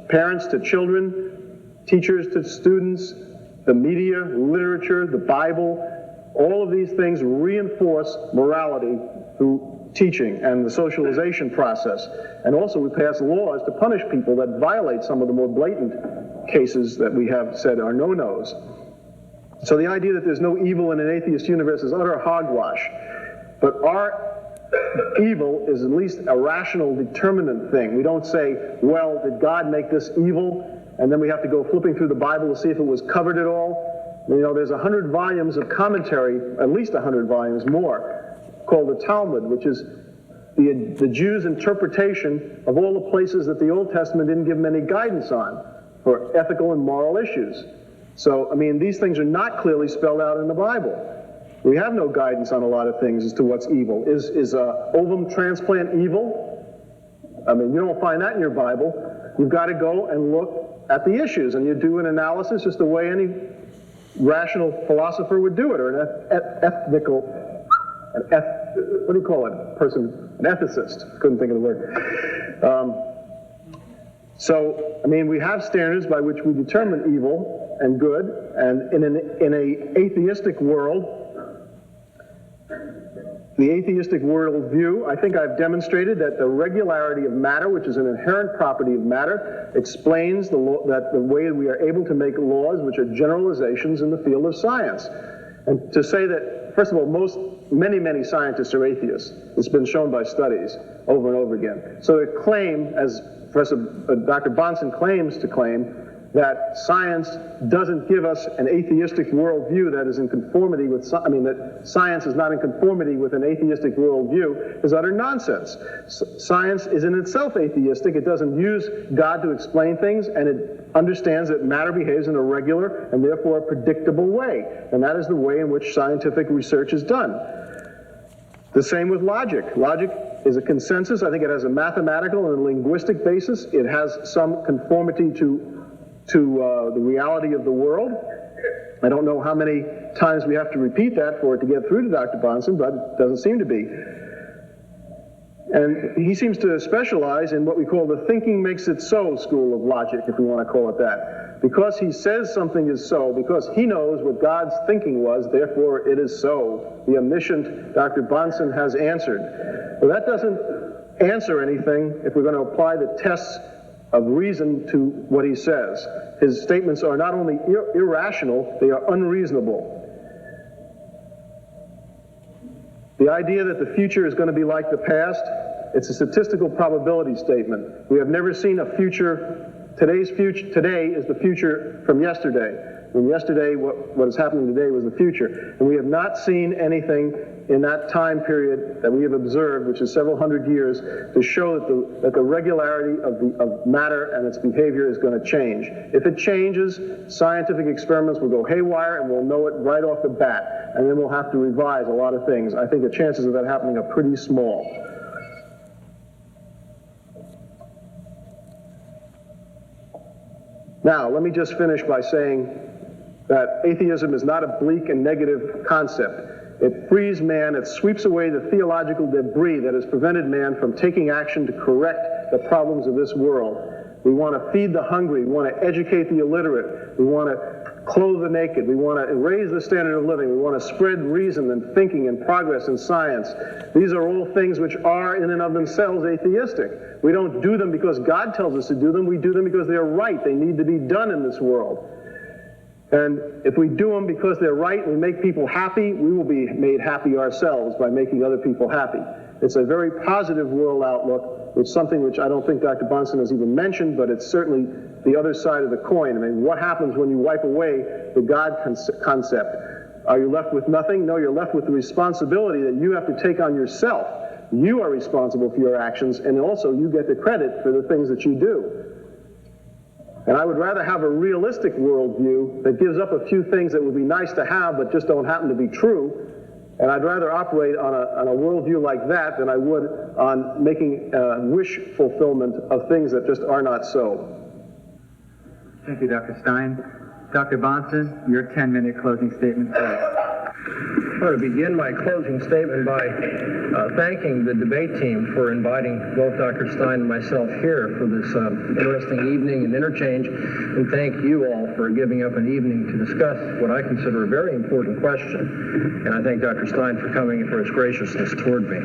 parents to children, teachers to students, the media, literature, the Bible. All of these things reinforce morality through teaching and the socialization process. And also we pass laws to punish people that violate some of the more blatant cases that we have said are no-nos. So the idea that there's no evil in an atheist universe is utter hogwash. But our evil is at least a rational, determinant thing. We don't say, well, did God make this evil? And then we have to go flipping through the Bible to see if it was covered at all. You know, there's 100 volumes of commentary, at least 100 volumes more, called the Talmud, which is the Jews' interpretation of all the places that the Old Testament didn't give them any guidance on for ethical and moral issues. So, I mean, these things are not clearly spelled out in the Bible. We have no guidance on a lot of things as to what's evil. Is ovum transplant evil? I mean, you don't find that in your Bible. You've got to go and look at the issues, and you do an analysis just the way any rational philosopher would do it, or what do you call it? An ethicist. Couldn't think of the word. So, I mean, we have standards by which we determine evil and good, and in an atheistic world, the atheistic worldview, I think I've demonstrated that the regularity of matter, which is an inherent property of matter, explains that the way we are able to make laws which are generalizations in the field of science. And to say that, first of all, many scientists are atheists. It's been shown by studies over and over again. So to claim, as Dr. Bahnsen claims to claim, that science doesn't give us an atheistic worldview that is in conformity with, that science is not in conformity with an atheistic worldview is utter nonsense. Science is in itself atheistic. It doesn't use God to explain things, and it understands that matter behaves in a regular and therefore a predictable way. And that is the way in which scientific research is done. The same with logic. Logic is a consensus. I think it has a mathematical and linguistic basis. It has some conformity to the reality of the world. I don't know how many times we have to repeat that for it to get through to Dr. Bahnsen, but it doesn't seem to be. And he seems to specialize in what we call the thinking makes it so school of logic, if we want to call it that. Because he says something is so, because he knows what God's thinking was, therefore it is so. The omniscient Dr. Bahnsen has answered. Well, that doesn't answer anything if we're going to apply the tests of reason to what he says. His statements are not only irrational, they are unreasonable. The idea that the future is going to be like the past, it's a statistical probability statement. We have never seen a future. Today is the future from yesterday. And yesterday, what is happening today was the future. And we have not seen anything in that time period that we have observed, which is several hundred years, to show that the regularity of matter and its behavior is going to change. If it changes, scientific experiments will go haywire, and we'll know it right off the bat. And then we'll have to revise a lot of things. I think the chances of that happening are pretty small. Now, let me just finish by saying that atheism is not a bleak and negative concept. It frees man, it sweeps away the theological debris that has prevented man from taking action to correct the problems of this world. We want to feed the hungry, we want to educate the illiterate, we want to clothe the naked. We want to raise the standard of living. We want to spread reason and thinking and progress and science. These are all things which are in and of themselves atheistic. We don't do them because God tells us to do them. We do them because they're right. They need to be done in this world. And if we do them because they're right and we make people happy, we will be made happy ourselves by making other people happy. It's a very positive world outlook. It's something which I don't think Dr. Bahnsen has even mentioned, but it's certainly the other side of the coin. I mean, what happens when you wipe away the God concept? Are you left with nothing? No, you're left with the responsibility that you have to take on yourself. You are responsible for your actions, and also you get the credit for the things that you do. And I would rather have a realistic worldview that gives up a few things that would be nice to have but just don't happen to be true. And I'd rather operate on a worldview like that than I would on making wish fulfillment of things that just are not so. Thank you, Dr. Stein. Dr. Bahnsen, your 10-minute closing statement, please. I want to begin my closing statement by thanking the debate team for inviting both Dr. Stein and myself here for this interesting evening and interchange, and thank you all for giving up an evening to discuss what I consider a very important question. And I thank Dr. Stein for coming and for his graciousness toward me.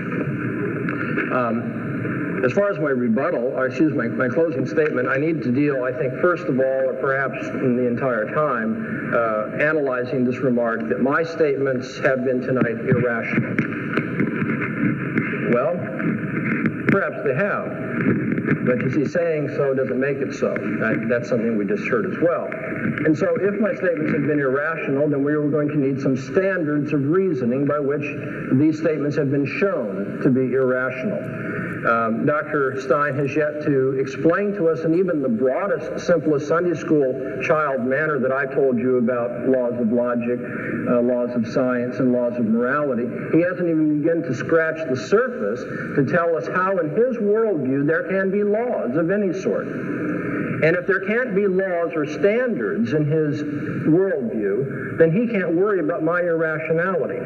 As far as my rebuttal, or excuse me, my closing statement, I need to deal, I think, first of all, or perhaps in the entire time, analyzing this remark that my statements have been tonight irrational. Well, perhaps they have. But you see, saying so doesn't make it so. That's something we just heard as well. And so if my statements have been irrational, then we are going to need some standards of reasoning by which these statements have been shown to be irrational. Dr. Stein has yet to explain to us in even the broadest, simplest Sunday school child manner that I told you about laws of logic, laws of science, and laws of morality. He hasn't even begun to scratch the surface to tell us how in his worldview there can be laws of any sort. And if there can't be laws or standards in his worldview, then he can't worry about my irrationality,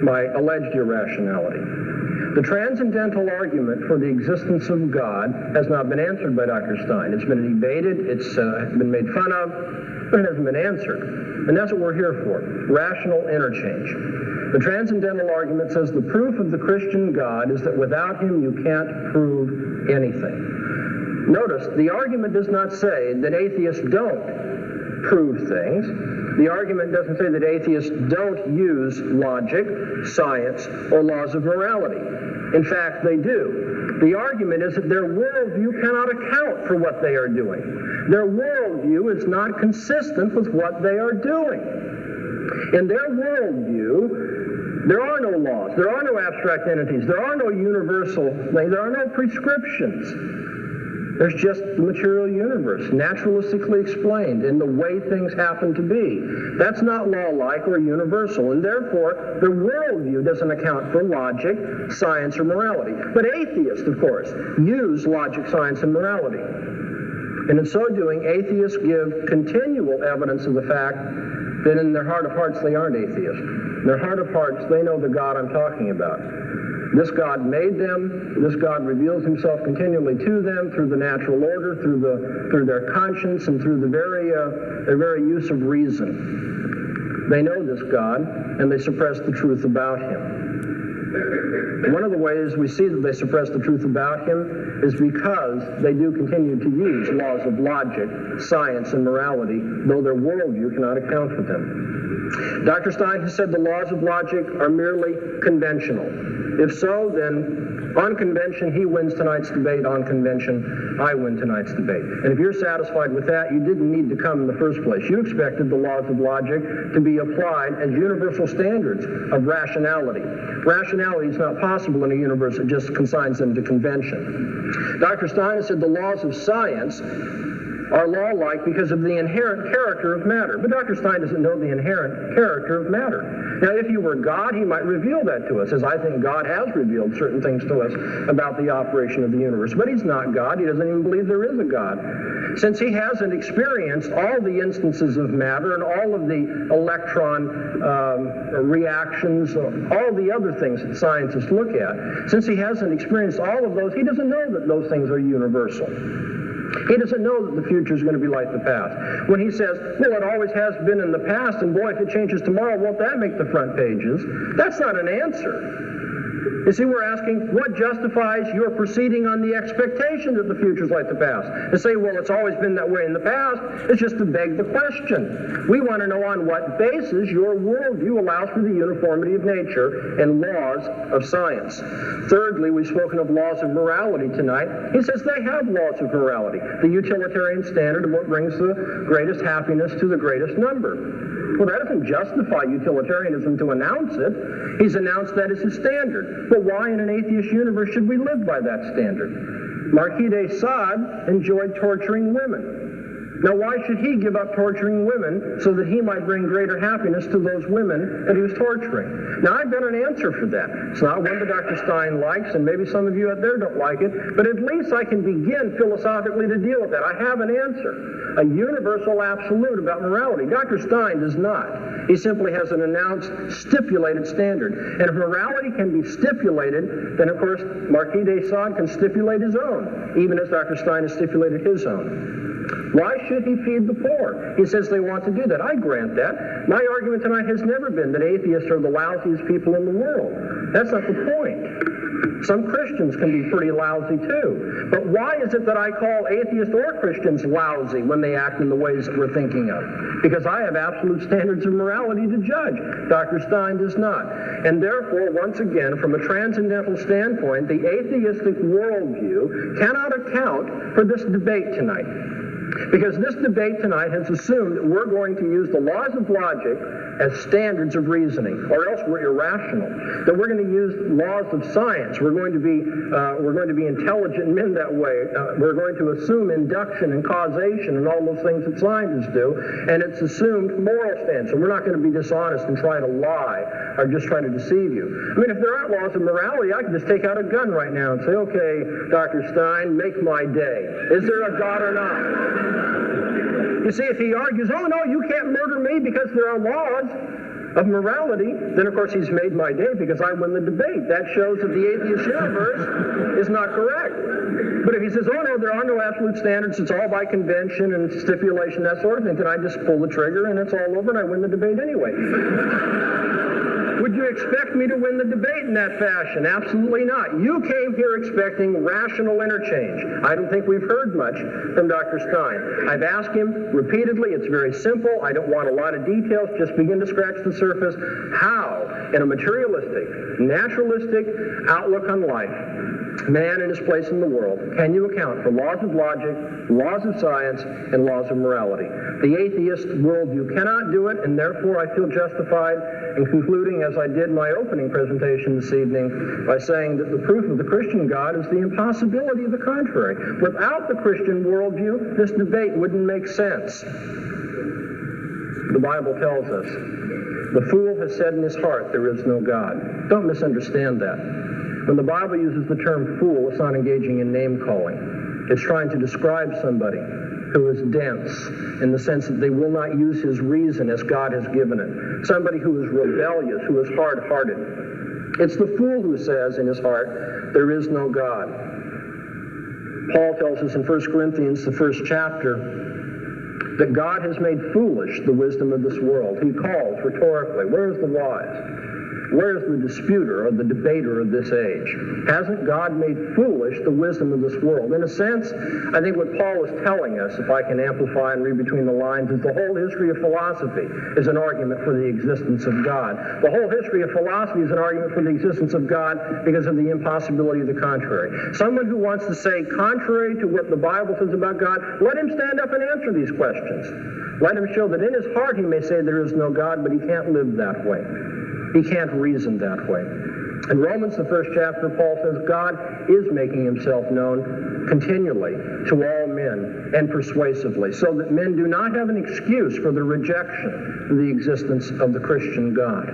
my alleged irrationality. The transcendental argument for the existence of God has not been answered by Dr. Stein. It's been debated, it's been made fun of, but it hasn't been answered. And that's what we're here for, rational interchange. The transcendental argument says the proof of the Christian God is that without him you can't prove anything. Notice, the argument does not say that atheists don't prove things. The argument doesn't say that atheists don't use logic, science, or laws of morality. In fact, they do. The argument is that their worldview cannot account for what they are doing. Their worldview is not consistent with what they are doing. In their worldview, there are no laws, there are no abstract entities, there are no universal things, there are no prescriptions. There's just the material universe, naturalistically explained in the way things happen to be. That's not law-like or universal, and therefore the worldview doesn't account for logic, science, or morality. But atheists, of course, use logic, science, and morality. And in so doing, atheists give continual evidence of the fact that in their heart of hearts they aren't atheists. In their heart of hearts, they know the God I'm talking about. This God made them. This God reveals himself continually to them through the natural order, through their conscience, and through their very use of reason. They know this God, and they suppress the truth about him. One of the ways we see that they suppress the truth about him is because they do continue to use laws of logic, science, and morality, though their worldview cannot account for them. Dr. Stein has said the laws of logic are merely conventional. If so, then on convention, he wins tonight's debate. On convention, I win tonight's debate. And if you're satisfied with that, you didn't need to come in the first place. You expected the laws of logic to be applied as universal standards of rationality. Rationality is not possible in a universe that just consigns them to convention. Dr. Stein has said the laws of science are law-like because of the inherent character of matter. But Dr. Stein doesn't know the inherent character of matter. Now, if he were God, he might reveal that to us, as I think God has revealed certain things to us about the operation of the universe. But he's not God. He doesn't even believe there is a God. Since he hasn't experienced all the instances of matter and all of the electron reactions, all the other things that scientists look at, since he hasn't experienced all of those, he doesn't know that those things are universal. He doesn't know that the future is going to be like the past. When he says, well, it always has been in the past, and boy, if it changes tomorrow, won't that make the front pages? That's not an answer. You see, we're asking, what justifies your proceeding on the expectation that the future is like the past? To say, well, it's always been that way in the past, is just to beg the question. We want to know on what basis your worldview allows for the uniformity of nature and laws of science. Thirdly, we've spoken of laws of morality tonight. He says they have laws of morality, the utilitarian standard of what brings the greatest happiness to the greatest number. Well, that doesn't justify utilitarianism to announce it. He's announced that as his standard. But why in an atheist universe should we live by that standard? Marquis de Sade enjoyed torturing women. Now, why should he give up torturing women so that he might bring greater happiness to those women that he was torturing? Now, I've got an answer for that. It's not one that Dr. Stein likes, and maybe some of you out there don't like it, but at least I can begin philosophically to deal with that. I have an answer, a universal absolute about morality. Dr. Stein does not. He simply has an announced, stipulated standard. And if morality can be stipulated, then, of course, Marquis de Sade can stipulate his own, even as Dr. Stein has stipulated his own. Why should he feed the poor? He says they want to do that. I grant that. My argument tonight has never been that atheists are the lousiest people in the world. That's not the point. Some Christians can be pretty lousy too. But why is it that I call atheists or Christians lousy when they act in the ways that we're thinking of? Because I have absolute standards of morality to judge. Dr. Stein does not. And therefore, once again, from a transcendental standpoint, the atheistic worldview cannot account for this debate tonight. Because this debate tonight has assumed that we're going to use the laws of logic as standards of reasoning, or else we're irrational. That we're going to use laws of science. We're going to be intelligent men that way. We're going to assume induction and causation and all those things that scientists do, and it's assumed moral stance. So we're not going to be dishonest and try to lie or just try to deceive you. I mean, if there aren't laws of morality, I can just take out a gun right now and say, okay, Dr. Stein, make my day. Is there a God or not? You see, if he argues, oh, no, you can't murder me because there are laws of morality, then, of course, he's made my day because I win the debate. That shows that the atheist universe is not correct. But if he says, oh, no, there are no absolute standards, it's all by convention and stipulation, that sort of thing, then I just pull the trigger and it's all over and I win the debate anyway. Would you expect me to win the debate in that fashion? Absolutely not. You came here expecting rational interchange. I don't think we've heard much from Dr. Stein. I've asked him repeatedly. It's very simple. I don't want a lot of details. Just begin to scratch the surface. How, in a materialistic, naturalistic outlook on life, man in his place in the world, can you account for laws of logic, laws of science, and laws of morality? The atheist worldview cannot do it, and therefore I feel justified in concluding, as I did in my opening presentation this evening, by saying that the proof of the Christian God is the impossibility of the contrary. Without the Christian worldview, this debate wouldn't make sense. The Bible tells us, the fool has said in his heart, there is no God. Don't misunderstand that. When the Bible uses the term fool, it's not engaging in name-calling. It's trying to describe somebody who is dense in the sense that they will not use his reason as God has given it. Somebody who is rebellious, who is hard-hearted. It's the fool who says in his heart, there is no God. Paul tells us in 1 Corinthians, the first chapter, that God has made foolish the wisdom of this world. He calls rhetorically, where is the wise? Where is the disputer or the debater of this age? Hasn't God made foolish the wisdom of this world? In a sense, I think what Paul is telling us, if I can amplify and read between the lines, is the whole history of philosophy is an argument for the existence of God. The whole history of philosophy is an argument for the existence of God because of the impossibility of the contrary. Someone who wants to say contrary to what the Bible says about God, let him stand up and answer these questions. Let him show that in his heart he may say there is no God, but he can't live that way. He can't reason that way. In Romans, the first chapter, Paul says God is making himself known continually to all men and persuasively, so that men do not have an excuse for the rejection of the existence of the Christian God.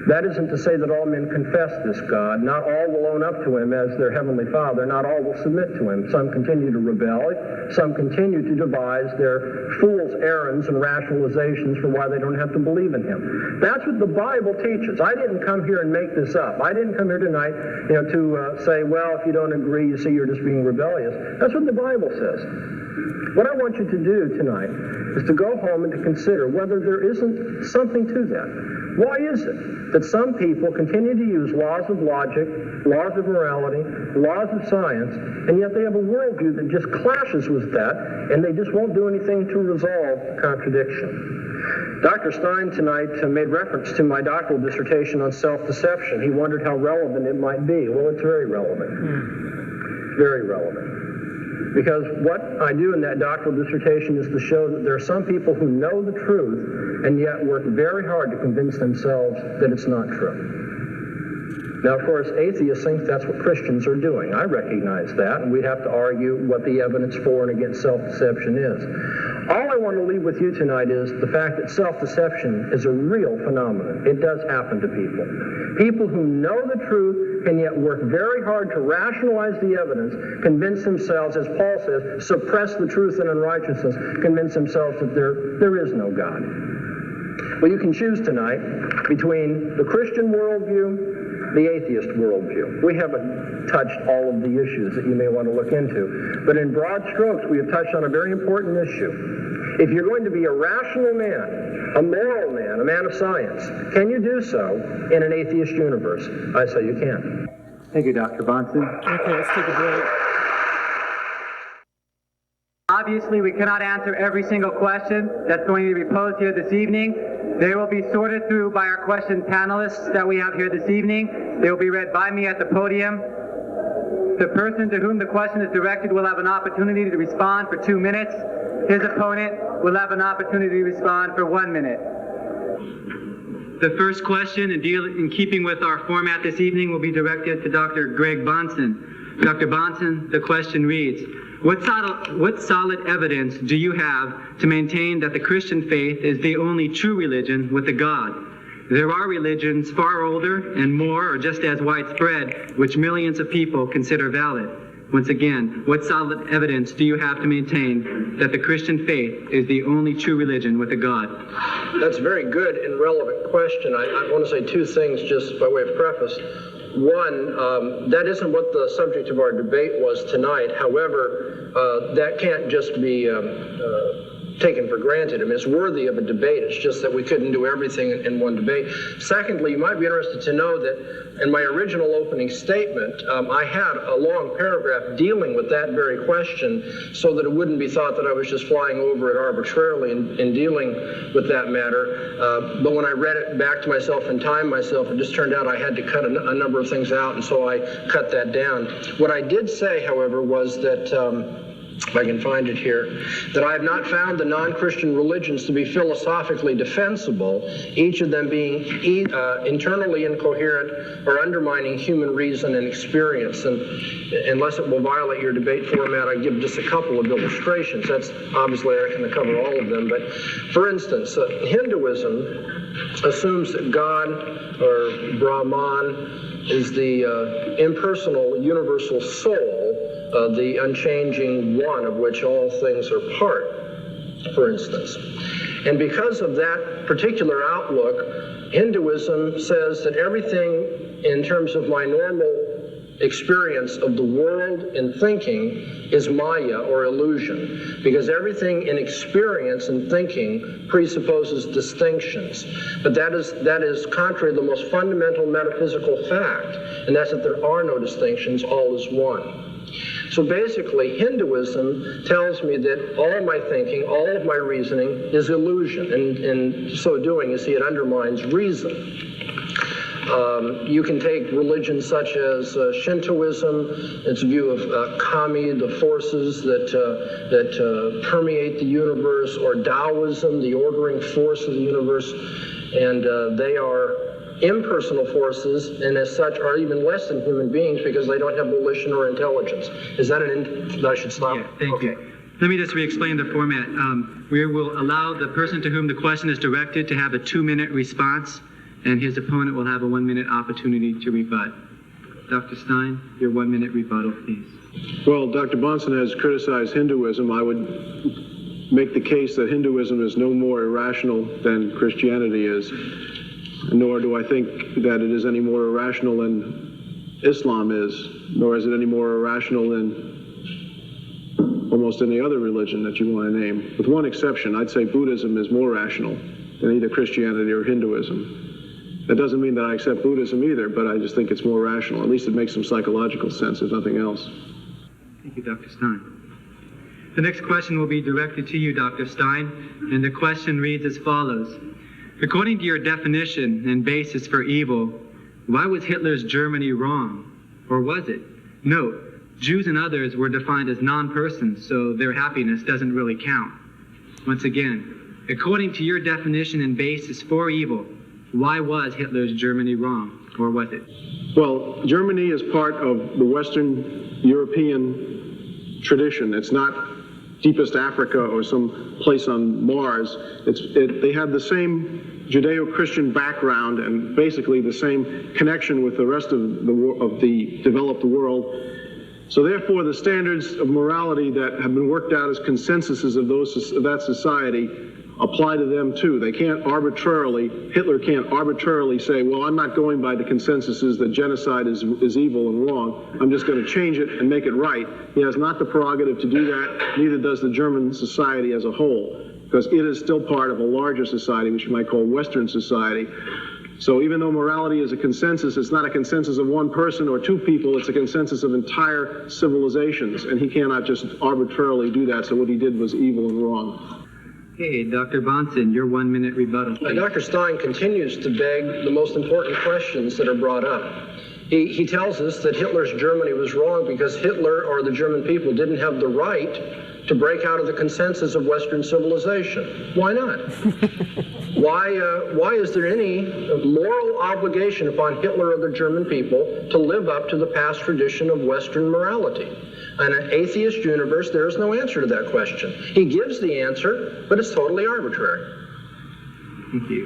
That isn't to say that all men confess this God. Not all will own up to him as their heavenly Father. Not all will submit to him. Some continue to rebel. Some continue to devise their fool's errands and rationalizations for why they don't have to believe in him. That's what the Bible teaches. I didn't come here and make this up. I didn't come here tonight, to say, well, if you don't agree, you see, you're just being rebellious. That's what the Bible says. What I want you to do tonight is to go home and to consider whether there isn't something to that. Why is it that some people continue to use laws of logic, laws of morality, laws of science, and yet they have a worldview that just clashes with that, and they just won't do anything to resolve the contradiction? Dr. Stein tonight made reference to my doctoral dissertation on self-deception. He wondered how relevant it might be. Well, it's very relevant. Very relevant. Because what I do in that doctoral dissertation is to show that there are some people who know the truth and yet work very hard to convince themselves that it's not true. Now, of course, atheists think that's what Christians are doing. I recognize that, and we'd have to argue what the evidence for and against self-deception is. All I want to leave with you tonight is the fact that self-deception is a real phenomenon. It does happen to people. People who know the truth and yet work very hard to rationalize the evidence, convince themselves, as Paul says, suppress the truth and unrighteousness, convince themselves that there is no God. Well, you can choose tonight between the Christian worldview, the atheist worldview. We haven't touched all of the issues that you may want to look into, but in broad strokes, we have touched on a very important issue. If you're going to be a rational man, a moral man, a man of science, can you do so in an atheist universe? I say you can. Thank you, Dr. Bahnsen. Okay, let's take a break. Obviously, we cannot answer every single question that's going to be posed here this evening. They will be sorted through by our question panelists that we have here this evening. They will be read by me at the podium. The person to whom the question is directed will have an opportunity to respond for 2 minutes. His opponent will have an opportunity to respond for 1 minute. The first question, in keeping with our format this evening, will be directed to Dr. Greg Bahnsen. Dr. Bahnsen, the question reads, what solid evidence do you have to maintain that the Christian faith is the only true religion with a God? There are religions far older and more or just as widespread, which millions of people consider valid. Once again, what solid evidence do you have to maintain that the Christian faith is the only true religion with a God? That's a very good and relevant question. I want to say two things just by way of preface. One, that isn't what the subject of our debate was tonight. However, that can't just be taken for granted. I mean, it's worthy of a debate. It's just that we couldn't do everything in one debate. Secondly, you might be interested to know that in my original opening statement, I had a long paragraph dealing with that very question so that it wouldn't be thought that I was just flying over it arbitrarily in dealing with that matter. But when I read it back to myself and timed myself, it just turned out I had to cut a number of things out, and so I cut that down. What I did say, however, was that if I can find it here, that I have not found the non-Christian religions to be philosophically defensible, each of them being internally incoherent or undermining human reason and experience. And unless it will violate your debate format, I give just a couple of illustrations. That's obviously not going to cover all of them, but for instance, Hinduism assumes that God, or Brahman, is the impersonal universal soul, the unchanging one of which all things are part, for instance. And because of that particular outlook, Hinduism says that everything in terms of my normal experience of the world and thinking is Maya, or illusion, because everything in experience and thinking presupposes distinctions. But that is contrary to the most fundamental metaphysical fact, and that's that there are no distinctions, all is one. So basically, Hinduism tells me that all of my thinking, all of my reasoning is illusion, and in so doing, you see, it undermines reason. You can take religions such as Shintoism, its view of kami, the forces that permeate the universe, or Taoism, the ordering force of the universe, and they are impersonal forces, and as such are even less than human beings because they don't have volition or intelligence. Is that I should stop? Yeah, thank you. Let me just re-explain the format. We will allow the person to whom the question is directed to have a 2-minute response, and his opponent will have a 1-minute opportunity to rebut. Dr. Stein, your 1-minute rebuttal, please. Well, Dr. Bahnsen has criticized Hinduism. I would make the case that Hinduism is no more irrational than Christianity is, nor do I think that it is any more irrational than Islam is, nor is it any more irrational than almost any other religion that you want to name. With one exception, I'd say Buddhism is more rational than either Christianity or Hinduism. That doesn't mean that I accept Buddhism either, but I just think it's more rational. At least it makes some psychological sense, if nothing else. Thank you, Dr. Stein. The next question will be directed to you, Dr. Stein, and the question reads as follows. According to your definition and basis for evil, why was Hitler's Germany wrong? Or was it? Note, Jews and others were defined as non-persons, so their happiness doesn't really count. Once again, according to your definition and basis for evil, why was Hitler's Germany wrong? Or was it? Well, Germany is part of the Western European tradition. It's not deepest Africa or some place on Mars. They have the same Judeo-Christian background and basically the same connection with the rest of the developed world. So therefore, the standards of morality that have been worked out as consensuses of that society apply to them too. They can't arbitrarily, Hitler can't arbitrarily say, well, I'm not going by the consensuses that genocide is evil and wrong. I'm just going to change it and make it right. He has not the prerogative to do that, neither does the German society as a whole, because it is still part of a larger society, which you might call Western society. So even though morality is a consensus, it's not a consensus of one person or two people, it's a consensus of entire civilizations, and he cannot just arbitrarily do that, so what he did was evil and wrong. Okay, Dr. Bahnsen, your 1-minute rebuttal, please. Dr. Stein continues to beg the most important questions that are brought up. He tells us that Hitler's Germany was wrong because Hitler or the German people didn't have the right to break out of the consensus of Western civilization. Why not? Why is there any moral obligation upon Hitler or the German people to live up to the past tradition of Western morality? In an atheist universe, there is no answer to that question. He gives the answer, but it's totally arbitrary. Thank you.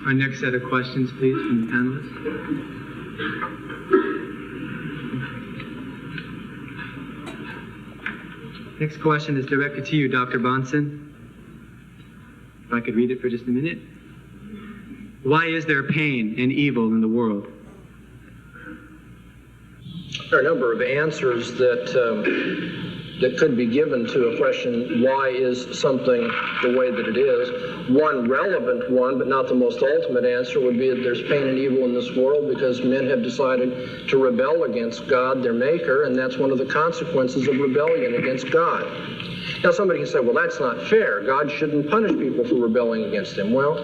Our next set of questions, please, from the panelists. Next question is directed to you, Dr. Bahnsen. If I could read it for just a minute. Why is there pain and evil in the world? There are a number of answers that could be given to a question, why is something the way that it is? One relevant one, but not the most ultimate answer, would be that there's pain and evil in this world because men have decided to rebel against God, their maker, and that's one of the consequences of rebellion against God. Now somebody can say, well, that's not fair. God shouldn't punish people for rebelling against him. Well,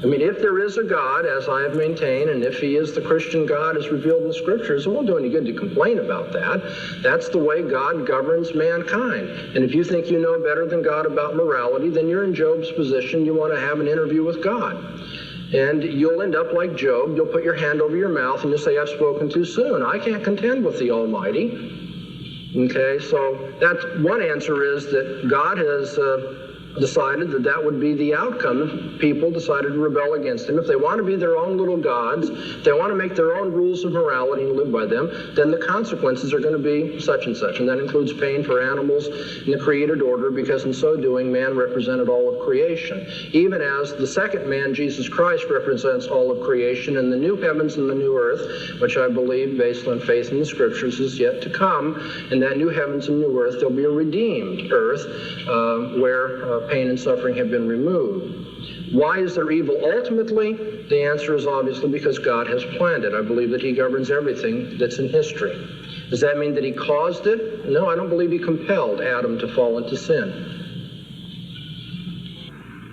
I mean, if there is a God, as I have maintained, and if he is the Christian God as revealed in the Scriptures, it won't do any good to complain about that. That's the way God governs mankind. And if you think you know better than God about morality, then you're in Job's position. You want to have an interview with God. And you'll end up like Job. You'll put your hand over your mouth and you'll say, I've spoken too soon. I can't contend with the Almighty. Okay, so that's one answer, is that God has decided that that would be the outcome if people decided to rebel against him. If they want to be their own little gods, if they want to make their own rules of morality and live by them, then the consequences are going to be such and such. And that includes pain for animals in the created order, because in so doing, man represented all of creation. Even as the second man, Jesus Christ, represents all of creation, and the new heavens and the new earth, which I believe, based on faith in the Scriptures, is yet to come. In that new heavens and new earth, there'll be a redeemed earth where pain and suffering have been removed. Why is there evil ultimately? The answer is obviously because God has planned it. I believe that he governs everything that's in history. Does that mean that he caused it? No, I don't believe he compelled Adam to fall into sin.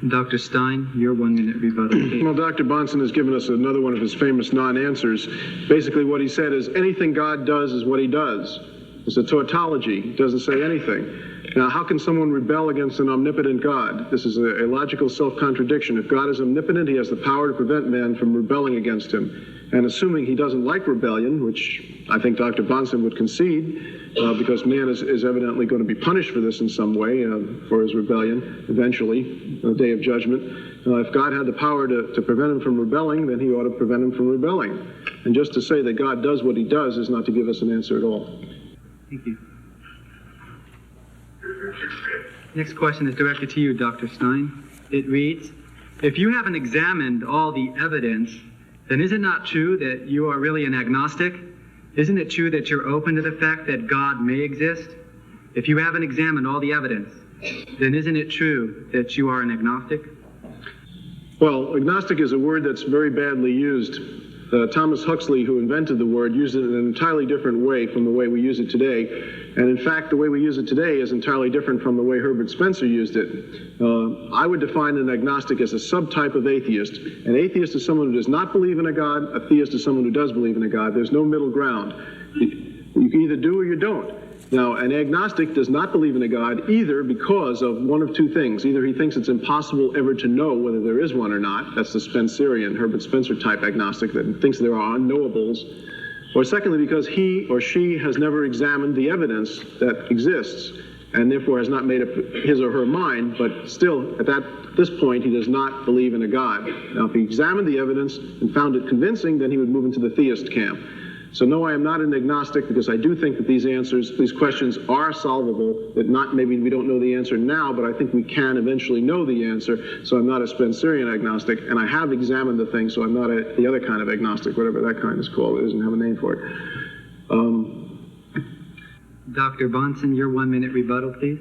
Dr. Stein, your 1-minute rebuttal. Well, Dr. Bahnsen has given us another one of his famous non-answers. Basically what he said is anything God does is what he does. It's a tautology. It doesn't say anything. Now, how can someone rebel against an omnipotent God? This is a logical self-contradiction. If God is omnipotent, he has the power to prevent man from rebelling against him. And assuming he doesn't like rebellion, which I think Dr. Bahnsen would concede, because man is evidently going to be punished for this in some way, for his rebellion, eventually, on the day of judgment. If God had the power to prevent him from rebelling, then he ought to prevent him from rebelling. And just to say that God does what he does is not to give us an answer at all. Thank you. Next question is directed to you, Dr. Stein. It reads, if you haven't examined all the evidence, then is it not true that you are really an agnostic? Isn't it true that you're open to the fact that God may exist? If you haven't examined all the evidence, then isn't it true that you are an agnostic? Well, agnostic is a word that's very badly used. Thomas Huxley, who invented the word, used it in an entirely different way from the way we use it today. And in fact, the way we use it today is entirely different from the way Herbert Spencer used it. I would define an agnostic as a subtype of atheist. An atheist is someone who does not believe in a God. A theist is someone who does believe in a God. There's no middle ground. You can either do or you don't. Now, an agnostic does not believe in a God either because of one of two things. Either he thinks it's impossible ever to know whether there is one or not. That's the Spencerian, Herbert Spencer type agnostic that thinks there are unknowables. Or secondly, because he or she has never examined the evidence that exists and therefore has not made up his or her mind, but still, at this point, he does not believe in a God. Now, if he examined the evidence and found it convincing, then he would move into the theist camp. So no, I am not an agnostic because I do think that these questions are solvable, that maybe we don't know the answer now, but I think we can eventually know the answer. So I'm not a Spencerian agnostic, and I have examined the thing, so I'm not the other kind of agnostic, whatever that kind is called. It doesn't have a name for it. Dr. Bahnsen, your 1 minute rebuttal, please.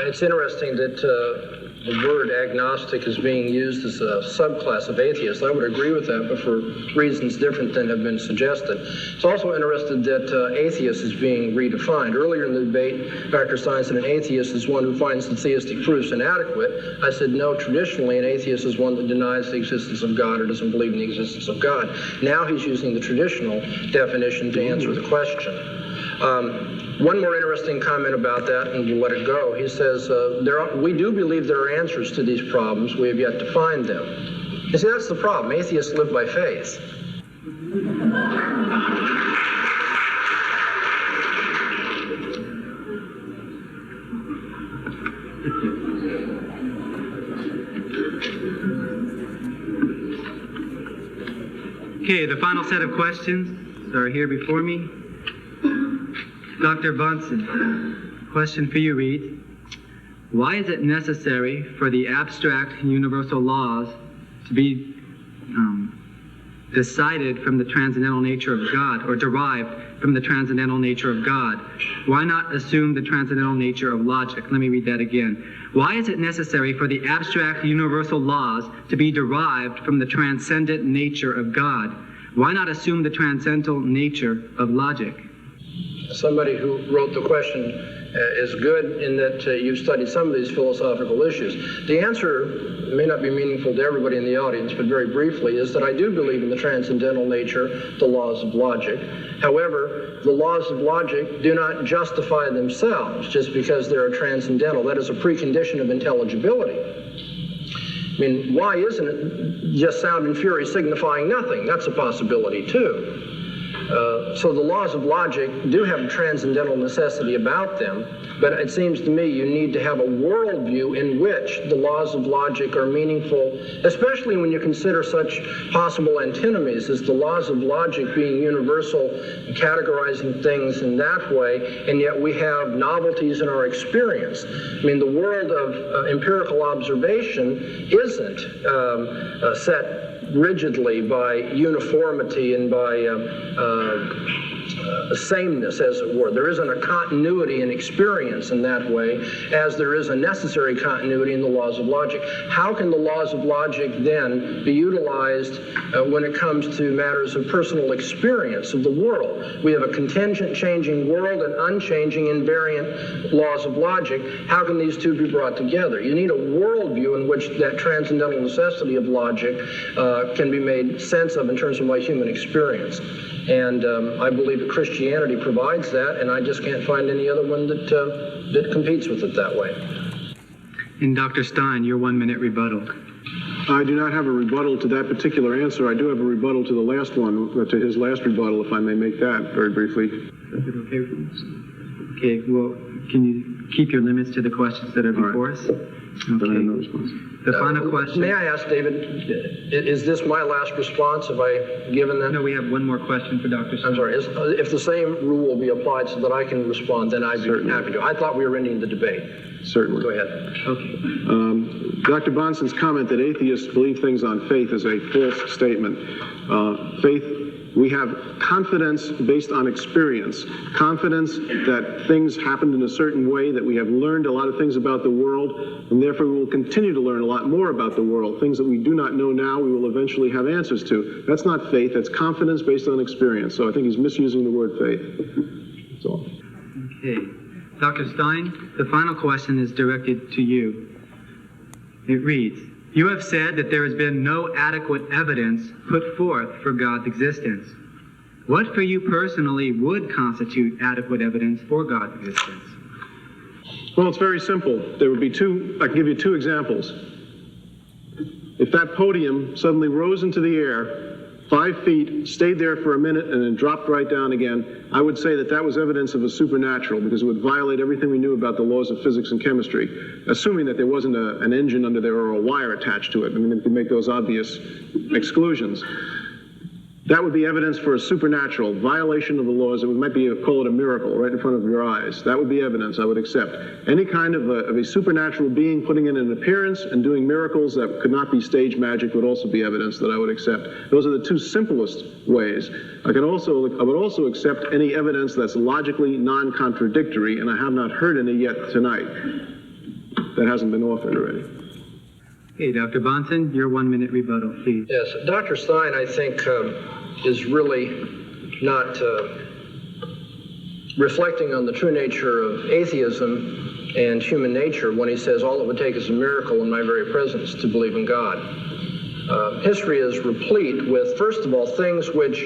It's interesting that the word agnostic is being used as a subclass of atheists. I would agree with that, but for reasons different than have been suggested. It's also interesting that atheist is being redefined. Earlier in the debate, Dr. Stein said an atheist is one who finds the theistic proofs inadequate. I said, no, traditionally an atheist is one that denies the existence of God or doesn't believe in the existence of God. Now he's using the traditional definition to answer the question. One more interesting comment about that, and we'll let it go. He says, we do believe there are answers to these problems. We have yet to find them. You see, that's the problem. Atheists live by faith. Okay, the final set of questions are here before me. Dr. Bahnsen, question for you reads, why is it necessary for the abstract universal laws to be decided from the transcendental nature of God, or derived from the transcendental nature of God? Why not assume the transcendental nature of logic? Let me read that again. Why is it necessary for the abstract universal laws to be derived from the transcendent nature of God? Why not assume the transcendental nature of logic? Somebody who wrote the question is good in that you've studied some of these philosophical issues. The answer may not be meaningful to everybody in the audience, but very briefly, is that I do believe in the transcendental nature, the laws of logic. However, the laws of logic do not justify themselves just because they're transcendental. That is a precondition of intelligibility. I mean, why isn't it just sound and fury signifying nothing? That's a possibility too. So the laws of logic do have a transcendental necessity about them, but it seems to me you need to have a worldview in which the laws of logic are meaningful, especially when you consider such possible antinomies as the laws of logic being universal and categorizing things in that way, and yet we have novelties in our experience. I mean, the world of empirical observation isn't set rigidly by uniformity and by sameness, as it were. There isn't a continuity in experience in that way, as there is a necessary continuity in the laws of logic. How can the laws of logic then be utilized when it comes to matters of personal experience of the world? We have a contingent changing world and unchanging invariant laws of logic. How can these two be brought together? You need a worldview in which that transcendental necessity of logic can be made sense of in terms of my human experience. And I believe that Christianity provides that, and I just can't find any other one that competes with it that way. And Dr. Stein, your 1 minute rebuttal. I do not have a rebuttal to that particular answer. I do have a rebuttal to the last one, to his last rebuttal, if I may make that very briefly. Is it okay? Okay, well, can you keep your limits to the questions that are before us? Then I have no response. The final question. May I ask, David, is this my last response? Have I given that? No, we have one more question for Dr. Stein. I'm sorry. If the same rule will be applied so that I can respond, then I'd be Certainly. happy to. I thought we were ending the debate. Certainly. Go ahead. Okay. Dr. Bahnsen's comment that atheists believe things on faith is a false statement. We have confidence based on experience, confidence that things happened in a certain way, that we have learned a lot of things about the world, and therefore we will continue to learn a lot more about the world. Things that we do not know now, we will eventually have answers to. That's not faith, that's confidence based on experience. So I think he's misusing the word faith. That's all. Okay. Dr. Stein, the final question is directed to you. It reads, you have said that there has been no adequate evidence put forth for God's existence. What for you personally would constitute adequate evidence for God's existence? Well, it's very simple. There would be I can give you two examples. If that podium suddenly rose into the air 5 feet, stayed there for a minute, and then dropped right down again, I would say that that was evidence of a supernatural, because it would violate everything we knew about the laws of physics and chemistry, assuming that there wasn't an engine under there or a wire attached to it. I mean, we could make those obvious exclusions. That would be evidence for a supernatural violation of the laws. It might be call it a miracle right in front of your eyes. That would be evidence I would accept. Any kind of a supernatural being putting in an appearance and doing miracles that could not be stage magic would also be evidence that I would accept. Those are the two simplest ways. I would also accept any evidence that's logically non-contradictory, and I have not heard any yet tonight. That hasn't been offered already. Okay, Dr. Bahnsen, your 1 minute rebuttal, please. Yes, Dr. Stein, I think, is really not reflecting on the true nature of atheism and human nature when he says all it would take is a miracle in my very presence to believe in God. History is replete with, first of all, things which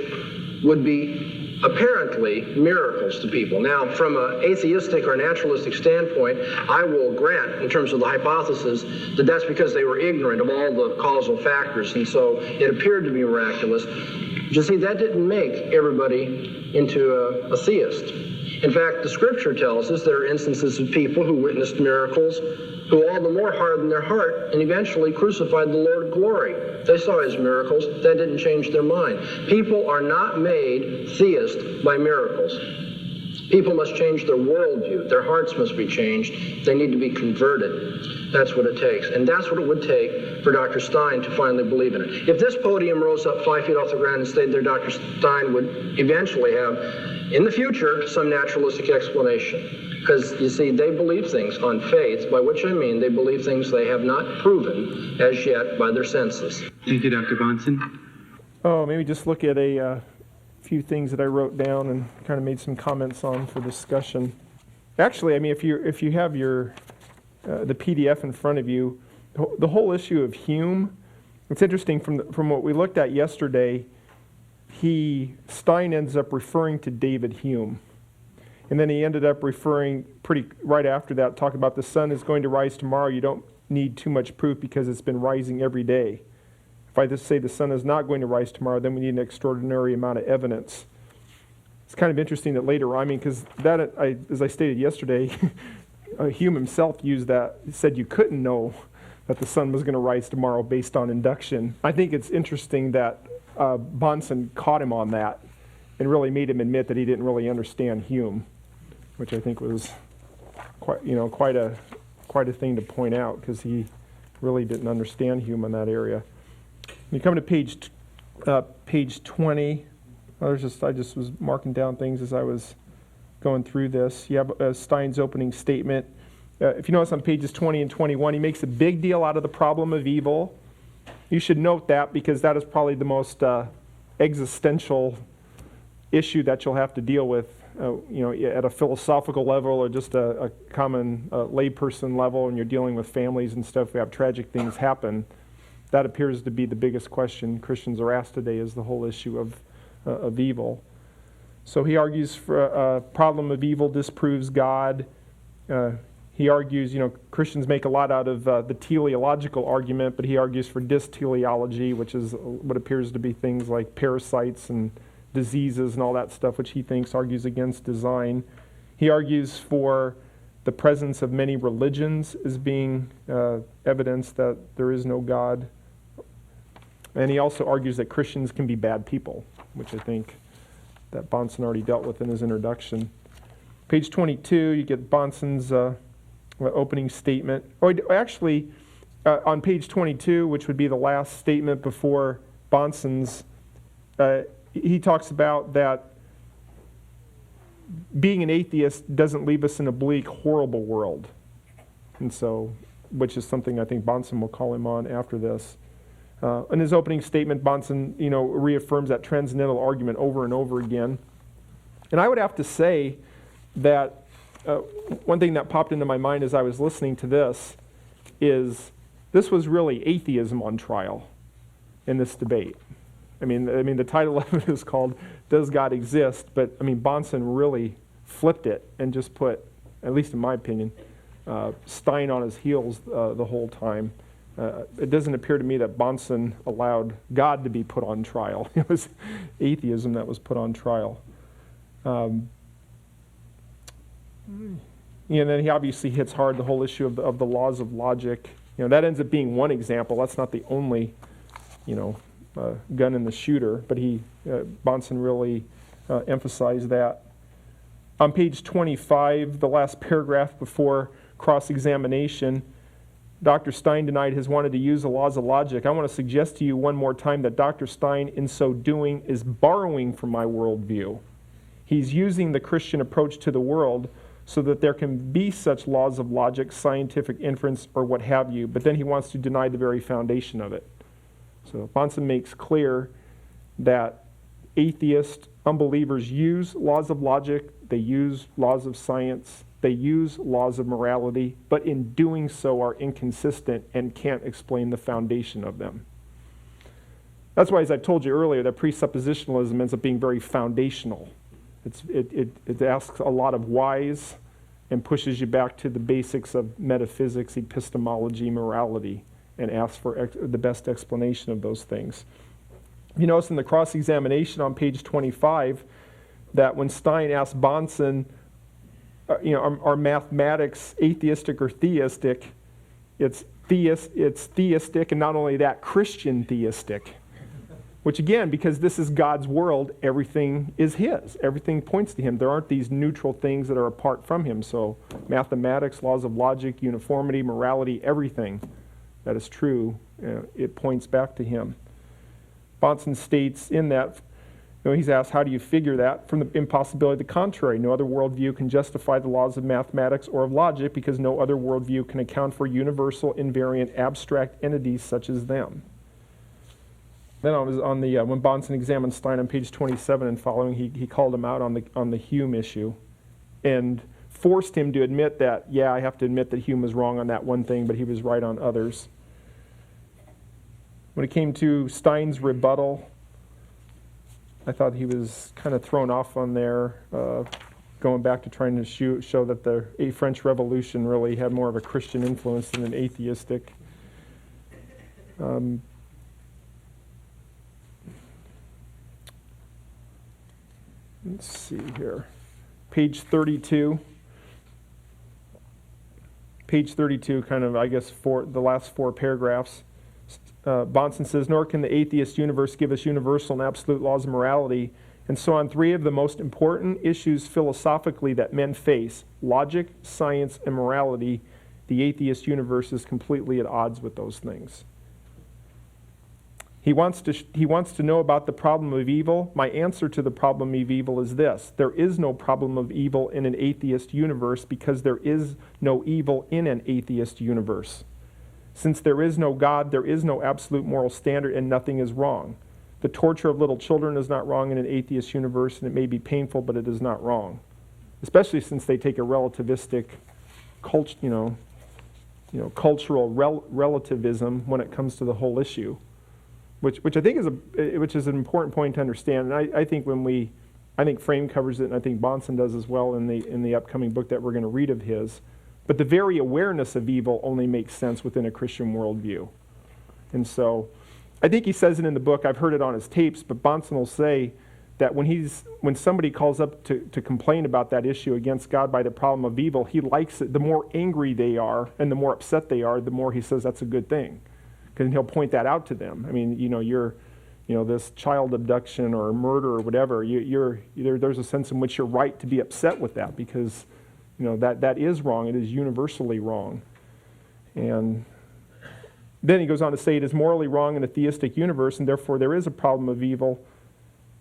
would be apparently miracles to people. Now, from an atheistic or naturalistic standpoint, I will grant, in terms of the hypothesis, that that's because they were ignorant of all the causal factors, and so it appeared to be miraculous. But you see, that didn't make everybody into a theist. In fact, the scripture tells us there are instances of people who witnessed miracles who all the more hardened their heart and eventually crucified the Lord of glory. They saw his miracles. That didn't change their mind. People are not made theists by miracles. People must change their worldview. Their hearts must be changed. They need to be converted. That's what it takes. And that's what it would take for Dr. Stein to finally believe in it. If this podium rose up 5 feet off the ground and stayed there, Dr. Stein would eventually have, in the future, some naturalistic explanation. Because, you see, they believe things on faith, by which I mean they believe things they have not proven as yet by their senses. Thank you, Dr. Bahnsen. Oh, maybe just look at a few things that I wrote down and kind of made some comments on for discussion. Actually, I mean, if you have your the PDF in front of you, the whole issue of Hume, it's interesting from what we looked at yesterday. Stein ends up referring to David Hume. And then he ended up referring right after that, talking about the sun is going to rise tomorrow. You don't need too much proof because it's been rising every day. If I just say the sun is not going to rise tomorrow, then we need an extraordinary amount of evidence. It's kind of interesting that later, I mean, because as I stated yesterday, Hume himself used that. He said you couldn't know that the sun was going to rise tomorrow based on induction. I think it's interesting that Bahnsen caught him on that and really made him admit that he didn't really understand Hume, which I think was quite a thing to point out, because he really didn't understand Hume in that area. When you come to page 20, I just was marking down things as I was going through this. You have Stein's opening statement. If you notice on pages 20 and 21, he makes a big deal out of the problem of evil. You should note that, because that is probably the most existential issue that you'll have to deal with, at a philosophical level or just a common layperson level, and you're dealing with families and stuff. We have tragic things happen. That appears to be the biggest question Christians are asked today, is the whole issue of evil. So he argues for a problem of evil disproves God. He argues, Christians make a lot out of the teleological argument, but he argues for dysteleology, which is what appears to be things like parasites and diseases and all that stuff, which he thinks argues against design. He argues for the presence of many religions as being evidence that there is no God. And he also argues that Christians can be bad people, which I think that Bahnsen already dealt with in his introduction. Page 22, you get Bahnsen's opening statement. Oh, actually, on page 22, which would be the last statement before Bahnsen's, he talks about that being an atheist doesn't leave us in a bleak, horrible world. And so, which is something I think Bahnsen will call him on after this. In his opening statement, Bahnsen, reaffirms that transcendental argument over and over again. And I would have to say that one thing that popped into my mind as I was listening to this is this was really atheism on trial in this debate. I mean, the title of it is called "Does God Exist?" But I mean, Bahnsen really flipped it and just put, at least in my opinion, Stein on his heels the whole time. It doesn't appear to me that Bahnsen allowed God to be put on trial. It was atheism that was put on trial. And then he obviously hits hard the whole issue of the laws of logic. That ends up being one example. That's not the only, gun in the shooter, but Bahnsen really emphasized that. On page 25, the last paragraph before cross-examination, Dr. Stein denied has wanted to use the laws of logic. I want to suggest to you one more time that Dr. Stein, in so doing, is borrowing from my worldview. He's using the Christian approach to the world so that there can be such laws of logic, scientific inference, or what have you, but then he wants to deny the very foundation of it. So Bahnsen makes clear that atheist unbelievers use laws of logic, they use laws of science, they use laws of morality, but in doing so are inconsistent and can't explain the foundation of them. That's why, as I told you earlier, that presuppositionalism ends up being very foundational. It asks a lot of whys and pushes you back to the basics of metaphysics, epistemology, morality, and asks for the best explanation of those things. You notice in the cross-examination on page 25 that when Stein asked Bahnsen, are mathematics atheistic or theistic? It's theistic, and not only that, Christian theistic. Which again, because this is God's world, everything is His. Everything points to Him. There aren't these neutral things that are apart from Him. So mathematics, laws of logic, uniformity, morality, everything that is true, it points back to Him. Bahnsen states in that, he's asked, how do you figure that? From the impossibility of the contrary. No other worldview can justify the laws of mathematics or of logic because no other worldview can account for universal, invariant, abstract entities such as them. Then on the when Bahnsen examined Stein on page 27 and following, he called him out on the Hume issue and forced him to admit that, I have to admit that Hume was wrong on that one thing, but he was right on others. When it came to Stein's rebuttal, I thought he was kind of thrown off on there, going back to trying to show that the French Revolution really had more of a Christian influence than an atheistic. Let's see here. Page 32. Page 32, kind of, I guess, the last four paragraphs. Bahnsen says, nor can the atheist universe give us universal and absolute laws of morality. And so on three of the most important issues philosophically that men face, logic, science, and morality, the atheist universe is completely at odds with those things. He wants to know about the problem of evil. My answer to the problem of evil is this. There is no problem of evil in an atheist universe because there is no evil in an atheist universe. Since there is no God, there is no absolute moral standard and nothing is wrong. The torture of little children is not wrong in an atheist universe, and it may be painful, but it is not wrong. Especially since they take a relativistic, cultural relativism when it comes to the whole issue. Which I think is an important point to understand, and I think I think Frame covers it, and I think Bahnsen does as well in the upcoming book that we're going to read of his. But the very awareness of evil only makes sense within a Christian worldview, and so I think he says it in the book. I've heard it on his tapes, but Bahnsen will say that when somebody calls up to complain about that issue against God by the problem of evil, he likes it. The more angry they are and the more upset they are, the more he says that's a good thing. Because he'll point that out to them. I mean, this child abduction or murder or whatever, there's a sense in which you're right to be upset with that, because that is wrong. It is universally wrong. And then he goes on to say it is morally wrong in a theistic universe, and therefore there is a problem of evil.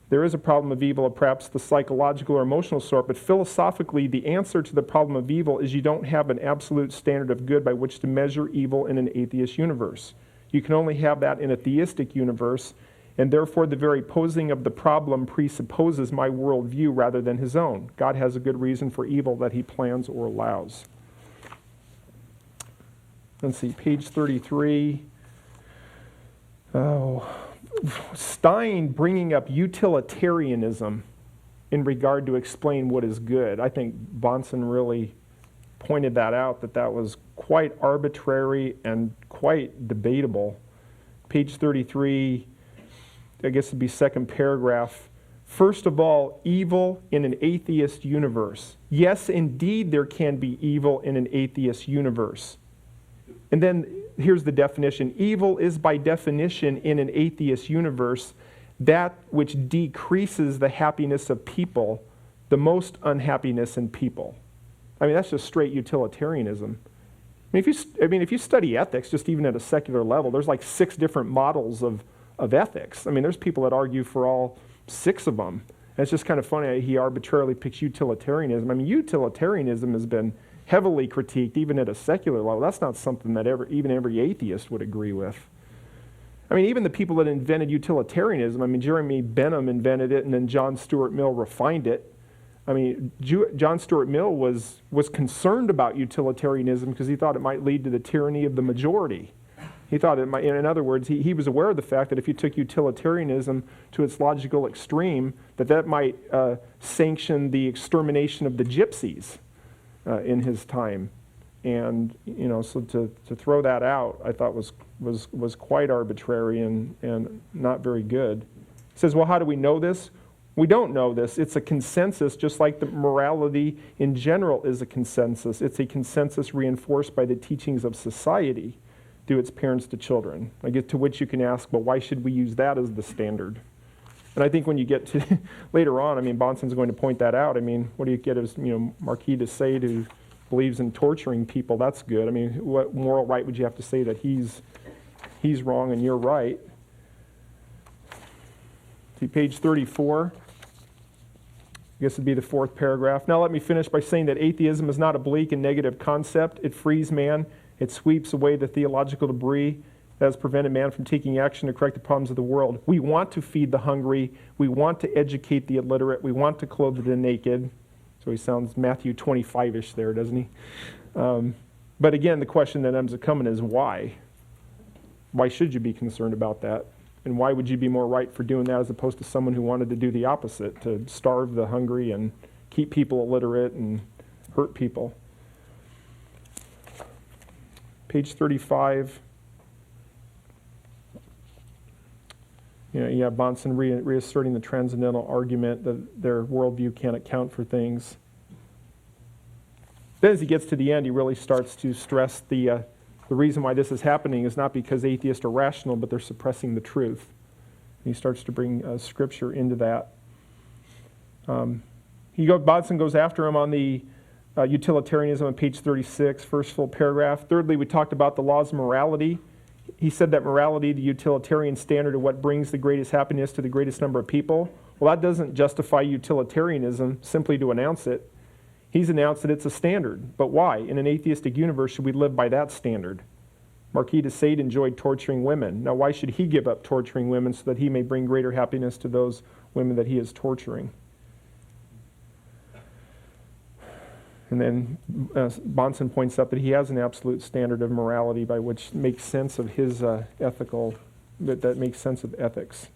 There is a problem of evil of perhaps the psychological or emotional sort, but philosophically the answer to the problem of evil is you don't have an absolute standard of good by which to measure evil in an atheist universe. You can only have that in a theistic universe, and therefore the very posing of the problem presupposes my worldview rather than his own. God has a good reason for evil that he plans or allows. Let's see, page 33. Stein bringing up utilitarianism in regard to explain what is good. I think Bahnsen really pointed that out, that was quite arbitrary and quite debatable. Page 33, I guess it'd be second paragraph. First of all, evil in an atheist universe. Yes, indeed, there can be evil in an atheist universe. And then here's the definition. Evil is by definition in an atheist universe that which decreases the happiness of people, the most unhappiness in people. I mean, that's just straight utilitarianism. I mean, if you study ethics, just even at a secular level, there's like 6 different models of ethics. I mean, there's people that argue for all 6 of them. And it's just kind of funny he arbitrarily picks utilitarianism. I mean, utilitarianism has been heavily critiqued even at a secular level. That's not something that even every atheist would agree with. I mean, even the people that invented utilitarianism, I mean, Jeremy Benham invented it and then John Stuart Mill refined it. I mean, John Stuart Mill was concerned about utilitarianism because he thought it might lead to the tyranny of the majority. He thought it might, in other words, he was aware of the fact that if you took utilitarianism to its logical extreme, that might sanction the extermination of the gypsies in his time. And, so to throw that out, I thought was quite arbitrary and not very good. He says, well, how do we know this? We don't know this. It's a consensus, just like the morality in general is a consensus. It's a consensus reinforced by the teachings of society through its parents to children. I get to which you can ask, well, why should we use that as the standard? And I think when you get to later on, I mean, Bahnsen's going to point that out. I mean, what do you get as, Marquis de Sade, who believes in torturing people? That's good. I mean, what moral right would you have to say that he's wrong and you're right? See, page 34. I guess it'd be the 4th paragraph. Now let me finish by saying that atheism is not a bleak and negative concept. It frees man. It sweeps away the theological debris that has prevented man from taking action to correct the problems of the world. We want to feed the hungry. We want to educate the illiterate. We want to clothe the naked. So he sounds Matthew 25-ish there, doesn't he? But again, the question that ends up coming is why? Why should you be concerned about that? And why would you be more right for doing that as opposed to someone who wanted to do the opposite, to starve the hungry and keep people illiterate and hurt people? Page 35. Bahnsen reasserting the transcendental argument that their worldview can't account for things. Then as he gets to the end, he really starts to stress the reason why this is happening is not because atheists are rational, but they're suppressing the truth. And he starts to bring Scripture into that. Bahnsen goes after him on the utilitarianism on page 36, first full paragraph. Thirdly, we talked about the laws of morality. He said that morality, the utilitarian standard of what brings the greatest happiness to the greatest number of people. Well, that doesn't justify utilitarianism simply to announce it. He's announced that it's a standard. But why? In an atheistic universe, should we live by that standard? Marquis de Sade enjoyed torturing women. Now, why should he give up torturing women so that he may bring greater happiness to those women that he is torturing? And then Bahnsen points out that he has an absolute standard of morality by which makes sense of his that makes sense of ethics.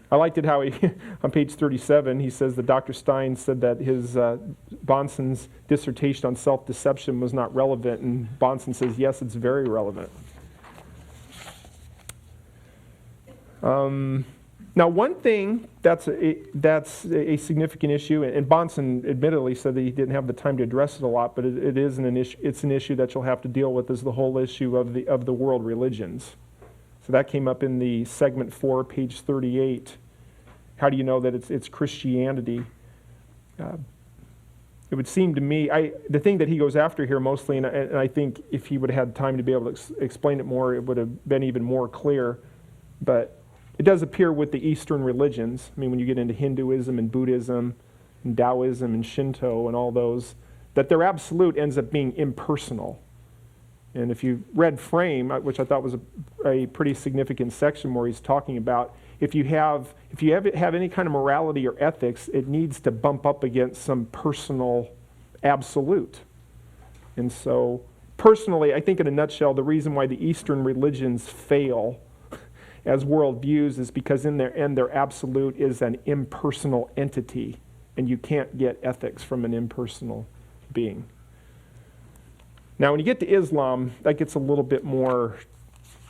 I liked it how he, on page 37, he says that Dr. Stein said that his Bahnsen's dissertation on self-deception was not relevant, and Bahnsen says, yes, it's very relevant. Now, one thing that's a significant issue, and Bahnsen admittedly said that he didn't have the time to address it a lot, but it is an issue. It's an issue that you'll have to deal with, is the whole issue of the world religions. So that came up in the segment 4, page 38. How do you know that it's Christianity? It would seem to me, the thing that he goes after here mostly, and I think if he would have had time to be able to explain it more, it would have been even more clear. But it does appear with the Eastern religions. I mean, when you get into Hinduism and Buddhism and Taoism and Shinto and all those, that their absolute ends up being impersonal. And if you read Frame, which I thought was a pretty significant section where he's talking about, if you have any kind of morality or ethics, it needs to bump up against some personal absolute. And so, personally, I think in a nutshell, the reason why the Eastern religions fail as worldviews is because in their end, their absolute is an impersonal entity, and you can't get ethics from an impersonal being. Now, when you get to Islam, that gets a little bit more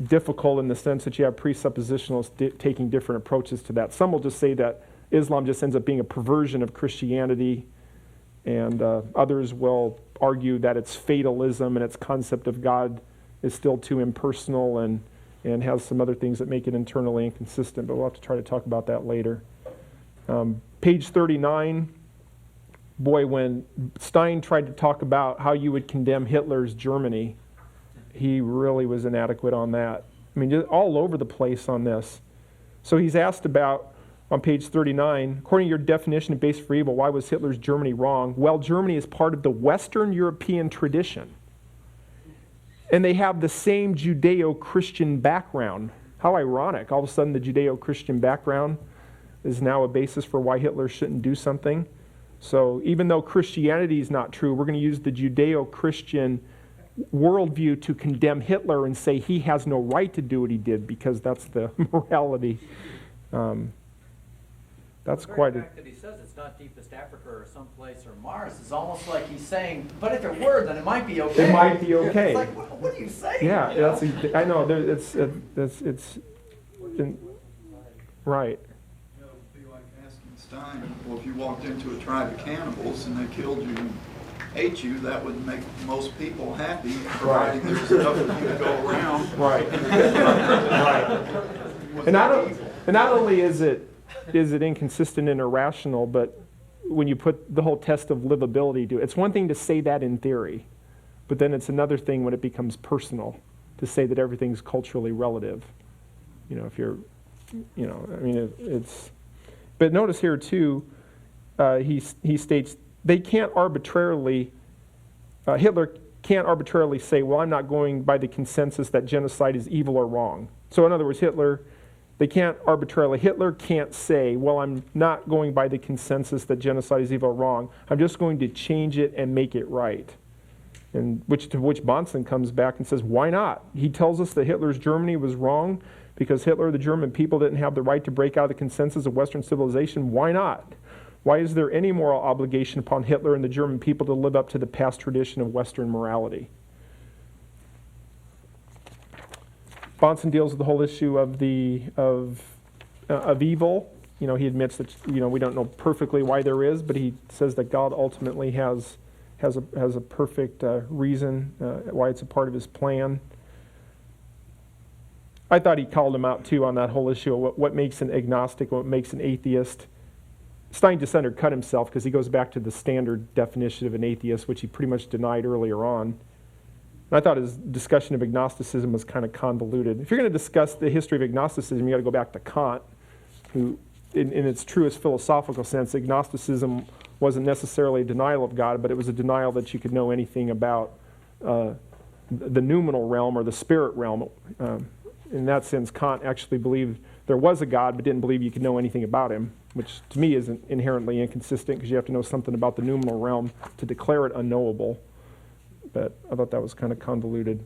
difficult in the sense that you have presuppositionalists taking different approaches to that. Some will just say that Islam just ends up being a perversion of Christianity, and others will argue that it's fatalism and its concept of God is still too impersonal and has some other things that make it internally inconsistent, but we'll have to try to talk about that later. Page 39, boy, when Stein tried to talk about how you would condemn Hitler's Germany, he really was inadequate on that. I mean, just all over the place on this. So he's asked about, on page 39, according to your definition of base for evil, why was Hitler's Germany wrong? Well, Germany is part of the Western European tradition. And they have the same Judeo-Christian background. How ironic. All of a sudden, the Judeo-Christian background is now a basis for why Hitler shouldn't do something. So even though Christianity is not true, we're going to use the Judeo-Christian worldview to condemn Hitler and say he has no right to do what he did because that's the morality. That's quite The fact that he says it's not deepest Africa or someplace or Mars is almost like he's saying, but if it were, then it might be okay. It might be okay. It's like, what are you saying? Yeah, you know? I know. Right. You know, it would be like asking Stein, well, if you walked into a tribe of cannibals and they killed you and ate you, that would make most people happy, providing there's enough of you to go around. Right. Right. And not only is it inconsistent and irrational, but when you put the whole test of livability to it, it's one thing to say that in theory, but then it's another thing when it becomes personal to say that everything's culturally relative. You know, if you're, you know, I mean, it's. But notice here too, he states they can't arbitrarily. Hitler can't arbitrarily say, well, I'm not going by the consensus that genocide is evil or wrong. So in other words, Hitler can't say, well, I'm not going by the consensus that genocide is evil or wrong. I'm just going to change it and make it right. And to which Bahnsen comes back and says, why not? He tells us that Hitler's Germany was wrong because Hitler, the German people, didn't have the right to break out of the consensus of Western civilization. Why not? Why is there any moral obligation upon Hitler and the German people to live up to the past tradition of Western morality? Bahnsen deals with the whole issue of evil. You know, he admits that, you know, we don't know perfectly why there is, but he says that God ultimately has a perfect reason why it's a part of his plan. I thought he called him out too on that whole issue of what makes an agnostic, what makes an atheist. Stein just undercut himself because he goes back to the standard definition of an atheist, which he pretty much denied earlier on. And I thought his discussion of agnosticism was kind of convoluted. If you're going to discuss the history of agnosticism, you got to go back to Kant, who, in its truest philosophical sense, agnosticism wasn't necessarily a denial of God, but it was a denial that you could know anything about the noumenal realm or the spirit realm. In that sense, Kant actually believed there was a God, but didn't believe you could know anything about him, which to me is inherently inconsistent because you have to know something about the noumenal realm to declare it unknowable. But I thought that was kind of convoluted.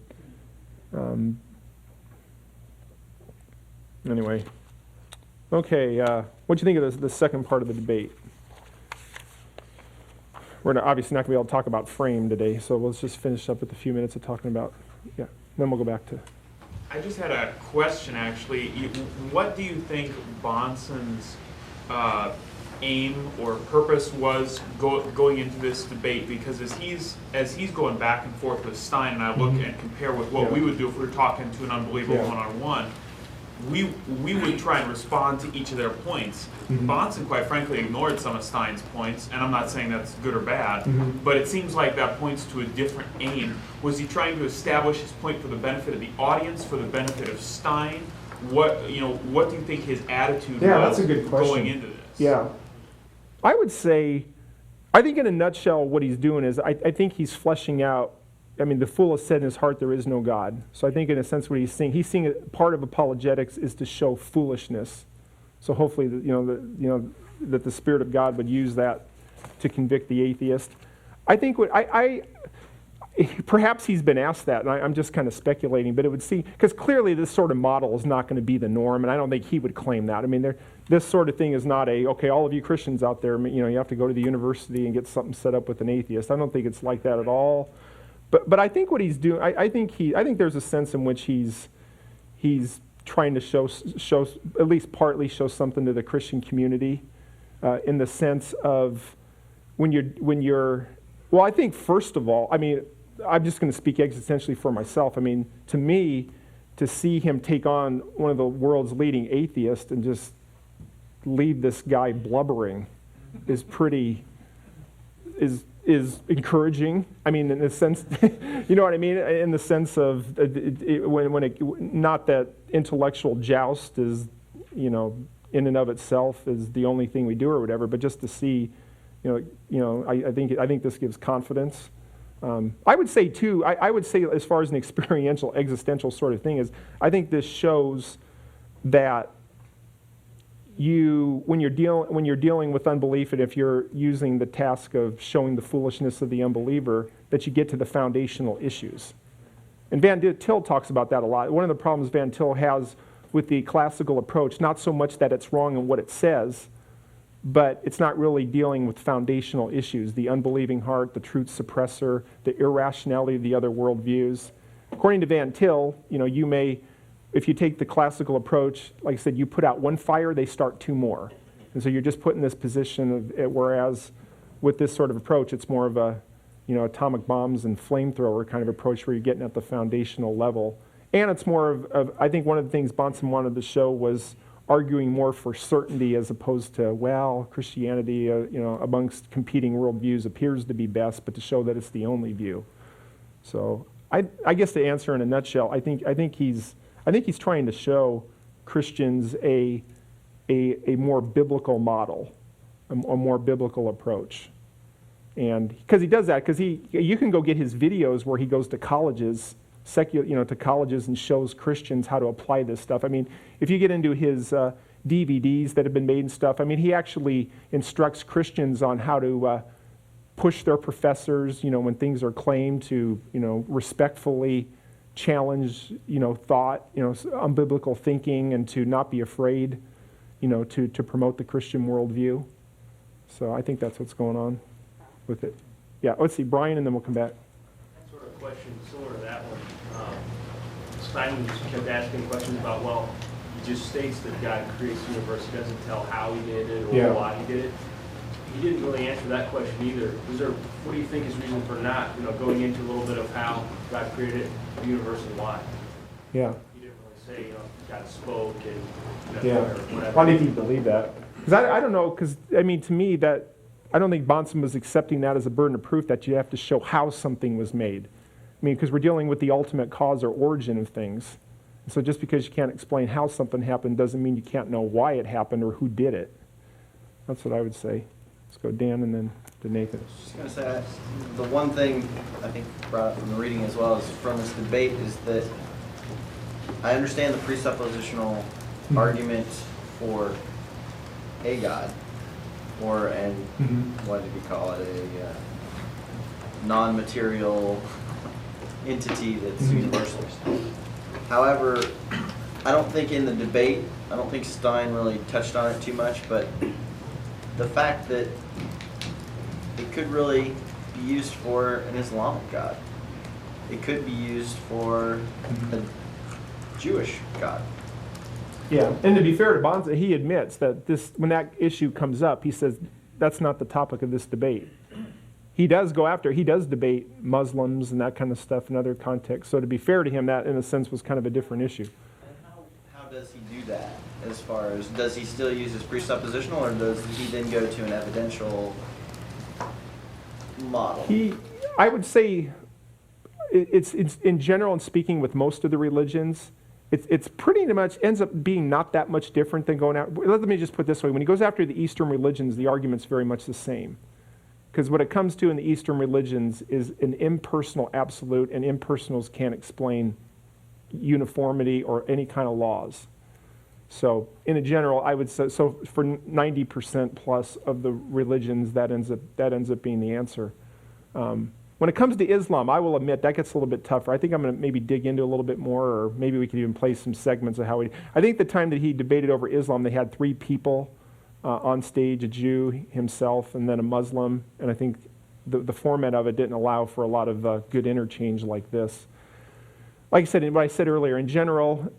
Anyway. Okay, what do you think of the second part of the debate? We're obviously not going to be able to talk about frame today, so let's just finish up with a few minutes of talking about, then we'll go back to I just had a question, actually. What do you think Bahnsen's aim or purpose was going into this debate? Because as he's going back and forth with Stein, and I look and compare with what we would do if we were talking to an unbeliever one-on-one, we would try and respond to each of their points. Bahnsen, quite frankly, ignored some of Stein's points, and I'm not saying that's good or bad, but it seems like that points to a different aim. Was he trying to establish his point for the benefit of the audience, for the benefit of Stein? What do you think his attitude was that's a good question. Going into this? Yeah. I would say, I think in a nutshell what he's doing is, I think he's fleshing out, the fool has said in his heart there is no God. So I think in a sense what he's seeing part of apologetics is to show foolishness. So hopefully, that the Spirit of God would use that to convict the atheist. I think perhaps he's been asked that, and I'm just kind of speculating, but it would seem, because clearly this sort of model is not going to be the norm, and I don't think he would claim that. This sort of thing is not okay, all of you Christians out there, you have to go to the university and get something set up with an atheist. I don't think it's like that at all. But I think what he's doing, I think there's a sense in which he's trying to show at least partly show something to the Christian community, in the sense of when you're well, I think first of all, I'm just going to speak existentially for myself. To me, to see him take on one of the world's leading atheists and just leave this guy blubbering is encouraging. In the sense, you know what I mean? In the sense of not that intellectual joust is, in and of itself is the only thing we do or whatever, but just to see, I think this gives confidence. I would say too, I would say as far as an experiential, existential sort of thing is, I think this shows that when you're dealing with unbelief, and if you're using the task of showing the foolishness of the unbeliever, that you get to the foundational issues. And Van Til talks about that a lot. One of the problems Van Til has with the classical approach, not so much that it's wrong in what it says, but it's not really dealing with foundational issues, the unbelieving heart, the truth suppressor, the irrationality of the other worldviews. According to Van Til, you may, if you take the classical approach, like I said, you put out one fire, they start two more. And so you're just put in this position of, whereas with this sort of approach, it's more of a, atomic bombs and flamethrower kind of approach where you're getting at the foundational level. And it's more of I think one of the things Bahnsen wanted to show was arguing more for certainty as opposed to, Christianity, amongst competing worldviews appears to be best, but to show that it's the only view. So I guess to answer in a nutshell, I think he's trying to show Christians a more biblical model, a more biblical approach. And because he does that, because you can go get his videos where he goes to colleges, to colleges and shows Christians how to apply this stuff. If you get into his DVDs that have been made and stuff, he actually instructs Christians on how to push their professors, when things are claimed, to, respectfully challenge, thought, unbiblical thinking, and to not be afraid, to promote the Christian worldview. So I think that's what's going on with it. Yeah, let's see, Brian, and then we'll come back. Sort of question similar to that one. Stein kept asking questions about, he just states that God creates the universe. He doesn't tell how he did it or why he did it. He didn't really answer that question either. What do you think is reason for not, going into a little bit of how God created the universe and why? Yeah. He didn't really say, God spoke and or whatever. Why did he believe that? Because I don't know, because to me that I don't think Bahnsen was accepting that as a burden of proof that you have to show how something was made. Because we're dealing with the ultimate cause or origin of things. So just because you can't explain how something happened doesn't mean you can't know why it happened or who did it. That's what I would say. Let's go Dan and then to Nathan. I was just going to say, the one thing I think brought up from the reading as well as from this debate is that I understand the presuppositional argument for a God, or what did he call it, a non-material entity that's universal. However, I don't think in the debate, I don't think Stein really touched on it too much, but the fact that it could really be used for an Islamic God. It could be used for Jewish God. Yeah, and to be fair to Bahnsen, he admits that when that issue comes up, he says that's not the topic of this debate. He does debate Muslims and that kind of stuff in other contexts. So to be fair to him, that in a sense was kind of a different issue. And how does he do that? As far as, does he still use his presuppositional, or does he then go to an evidential model? I would say it's in general, and speaking with most of the religions, it's pretty much ends up being not that much different than going out. Let me just put it this way: when he goes after the Eastern religions, the argument's very much the same. Because what it comes to in the Eastern religions is an impersonal absolute, and impersonals can't explain uniformity or any kind of laws. So in a general, I would say, so for 90% plus of the religions, that ends up being the answer. When it comes to Islam, I will admit that gets a little bit tougher. I think I'm going to maybe dig into a little bit more, or maybe we could even play some segments of how I think the time that he debated over Islam, they had 3 people on stage, a Jew himself and then a Muslim, and I think the format of it didn't allow for a lot of good interchange like this. Like I said, what I said earlier, in general,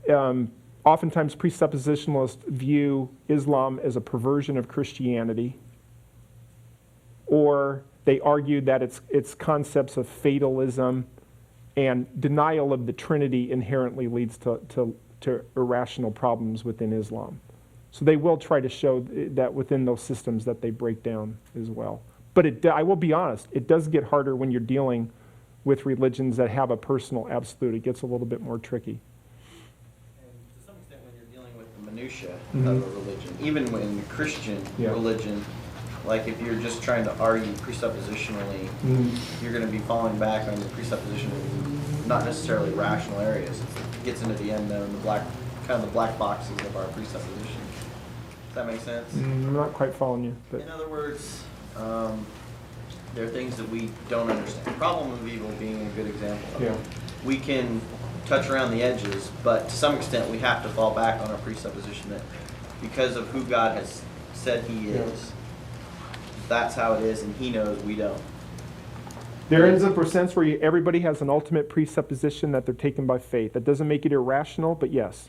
oftentimes presuppositionalists view Islam as a perversion of Christianity, or they argue that its concepts of fatalism and denial of the Trinity inherently leads to irrational problems within Islam. So they will try to show that within those systems that they break down as well. But I will be honest, it does get harder when you're dealing with religions that have a personal absolute. It gets a little bit more tricky. And to some extent, when you're dealing with the minutiae of a religion, even when Christian religion, like if you're just trying to argue presuppositionally, you're going to be falling back on the presupposition of not necessarily rational areas. It gets into the unknown, the black boxes of our presupposition. Does that make sense? I'm not quite following you. But in other words, there are things that we don't understand. Problem of evil being a good example of it. We can touch around the edges, but to some extent we have to fall back on our presupposition that because of who God has said he is, that's how it is, and he knows we don't. There ends up a sense where everybody has an ultimate presupposition that they're taken by faith. That doesn't make it irrational, but yes.